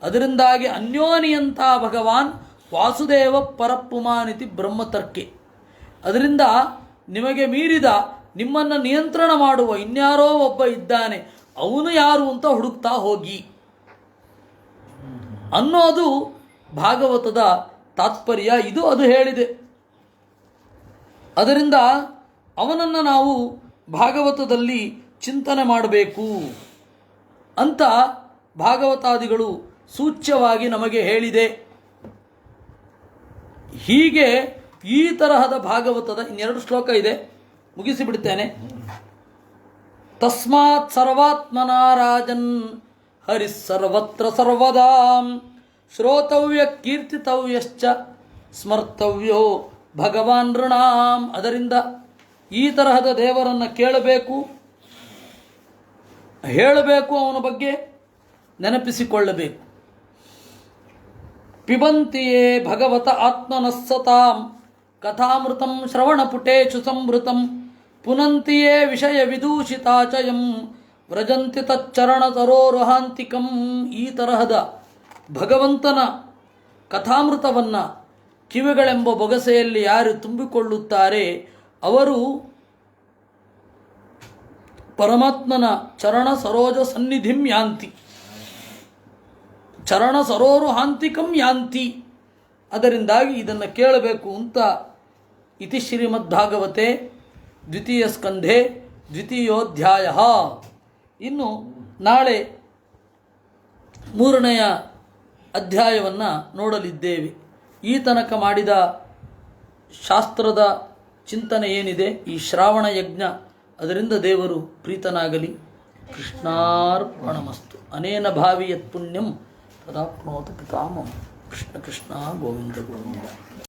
ಅದರಿಂದಾಗಿ ಅನ್ಯೋನಿಯಂತ ಭಗವಾನ್ ವಾಸುದೇವ ಪರಪ್ಪುಮಾನಿತಿ ಬ್ರಹ್ಮತರ್ಕೆ. ಅದರಿಂದ ನಿಮಗೆ ಮೀರಿದ ನಿಮ್ಮನ್ನು ನಿಯಂತ್ರಣ ಮಾಡುವ ಇನ್ಯಾರೋ ಒಬ್ಬ ಇದ್ದಾನೆ, ಅವನು ಯಾರು ಅಂತ ಹುಡುಕ್ತಾ ಹೋಗಿ ಅನ್ನೋದು ಭಾಗವತದ ತಾತ್ಪರ್ಯ. ಇದು ಅದು ಹೇಳಿದೆ. ಅದರಿಂದ ಅವನನ್ನು ನಾವು ಭಾಗವತದಲ್ಲಿ ಚಿಂತನೆ ಮಾಡಬೇಕು ಅಂತ ಭಾಗವತಾದಿಗಳು ಸೂಚ್ಯವಾಗಿ ನಮಗೆ ಹೇಳಿದೆ. ಹೀಗೆ ಈ ತರಹದ ಭಾಗವತದ ಇನ್ನೆರಡು ಶ್ಲೋಕ ಇದೆ, ಮುಗಿಸಿಬಿಡ್ತೇನೆ. ತಸ್ಮಾತ್ ಸರ್ವಾತ್ಮನ ರಾಜನ್ ಹರಿಸ್ಸರ್ವತ್ರ ಸರ್ವದಾ ಶ್ರೋತವ್ಯ ಕೀರ್ತಿತವ್ಯಶ್ಚ ಸ್ಮರ್ತವ್ಯೋ ಭಗವಾನ್ ಋಣಾಂ. ಅದರಿಂದ ಈ ತರಹದ ದೇವರನ್ನು ಕೇಳಬೇಕು, ಹೇಳಬೇಕು, ಅವನ ಬಗ್ಗೆ ನೆನಪಿಸಿಕೊಳ್ಳಬೇಕು. ಪಿಬಂತಿಯೇ ಭಗವತ ಆತ್ಮನಸ್ಸತಾಂ ಕಥಾಮೃತಂ ಶ್ರವಣಪುಟೇಶು ಸಂವೃತಂ ಪುನಂತಿಯೇ ವಿಷಯ ವಿದೂಷಿತಾಚಯಂ ವ್ರಜಂತಿ ತಚ್ಚರಣ ತರೋರುಹಾಂತಿಕಂ. ಈ ತರಹದ ಭಗವಂತನ ಕಥಾಮೃತವನ್ನು ಕಿವಿಗಳೆಂಬ ಬೊಗಸೆಯಲ್ಲಿ ಯಾರು ತುಂಬಿಕೊಳ್ಳುತ್ತಾರೆ ಅವರು ಪರಮಾತ್ಮನ ಚರಣ ಸರೋಜ ಸನ್ನಿಧಿಂ ಯಾಂತಿ, ಚರಣ ಸರೋರು ಹಾಂತಿಕಂ ಯಾಂತಿ. ಅದರಿಂದಾಗಿ ಇದನ್ನು ಕೇಳಬೇಕು ಅಂತ ಇತಿ ಶ್ರೀಮದ್ಭಾಗವತೆ ದ್ವಿತೀಯ ಸ್ಕಂಧೆ ದ್ವಿತೀಯೋಧ್ಯಾಯ. ಇನ್ನು ನಾಳೆ ಮೂರನೆಯ ಅಧ್ಯಾಯವನ್ನು ನೋಡಲಿದ್ದೇವೆ. ಈ ತನಕ ಮಾಡಿದ ಶಾಸ್ತ್ರದ ಚಿಂತನೆ ಏನಿದೆ, ಈ ಶ್ರಾವಣ ಯಜ್ಞ, ಅದರಿಂದ ದೇವರು ಪ್ರೀತನಾಗಲಿ. ಕೃಷ್ಣಾರ್ಪಣಮಸ್ತು. ಅನೇನ ಭಾವಿ ಯತ್ ಪುಣ್ಯಂ ತದಾಪ್ನೋತು ಪಿತಾಮಹಂ. ಕೃಷ್ಣ ಕೃಷ್ಣ ಗೋವಿಂದ ಗೋವಿಂದ.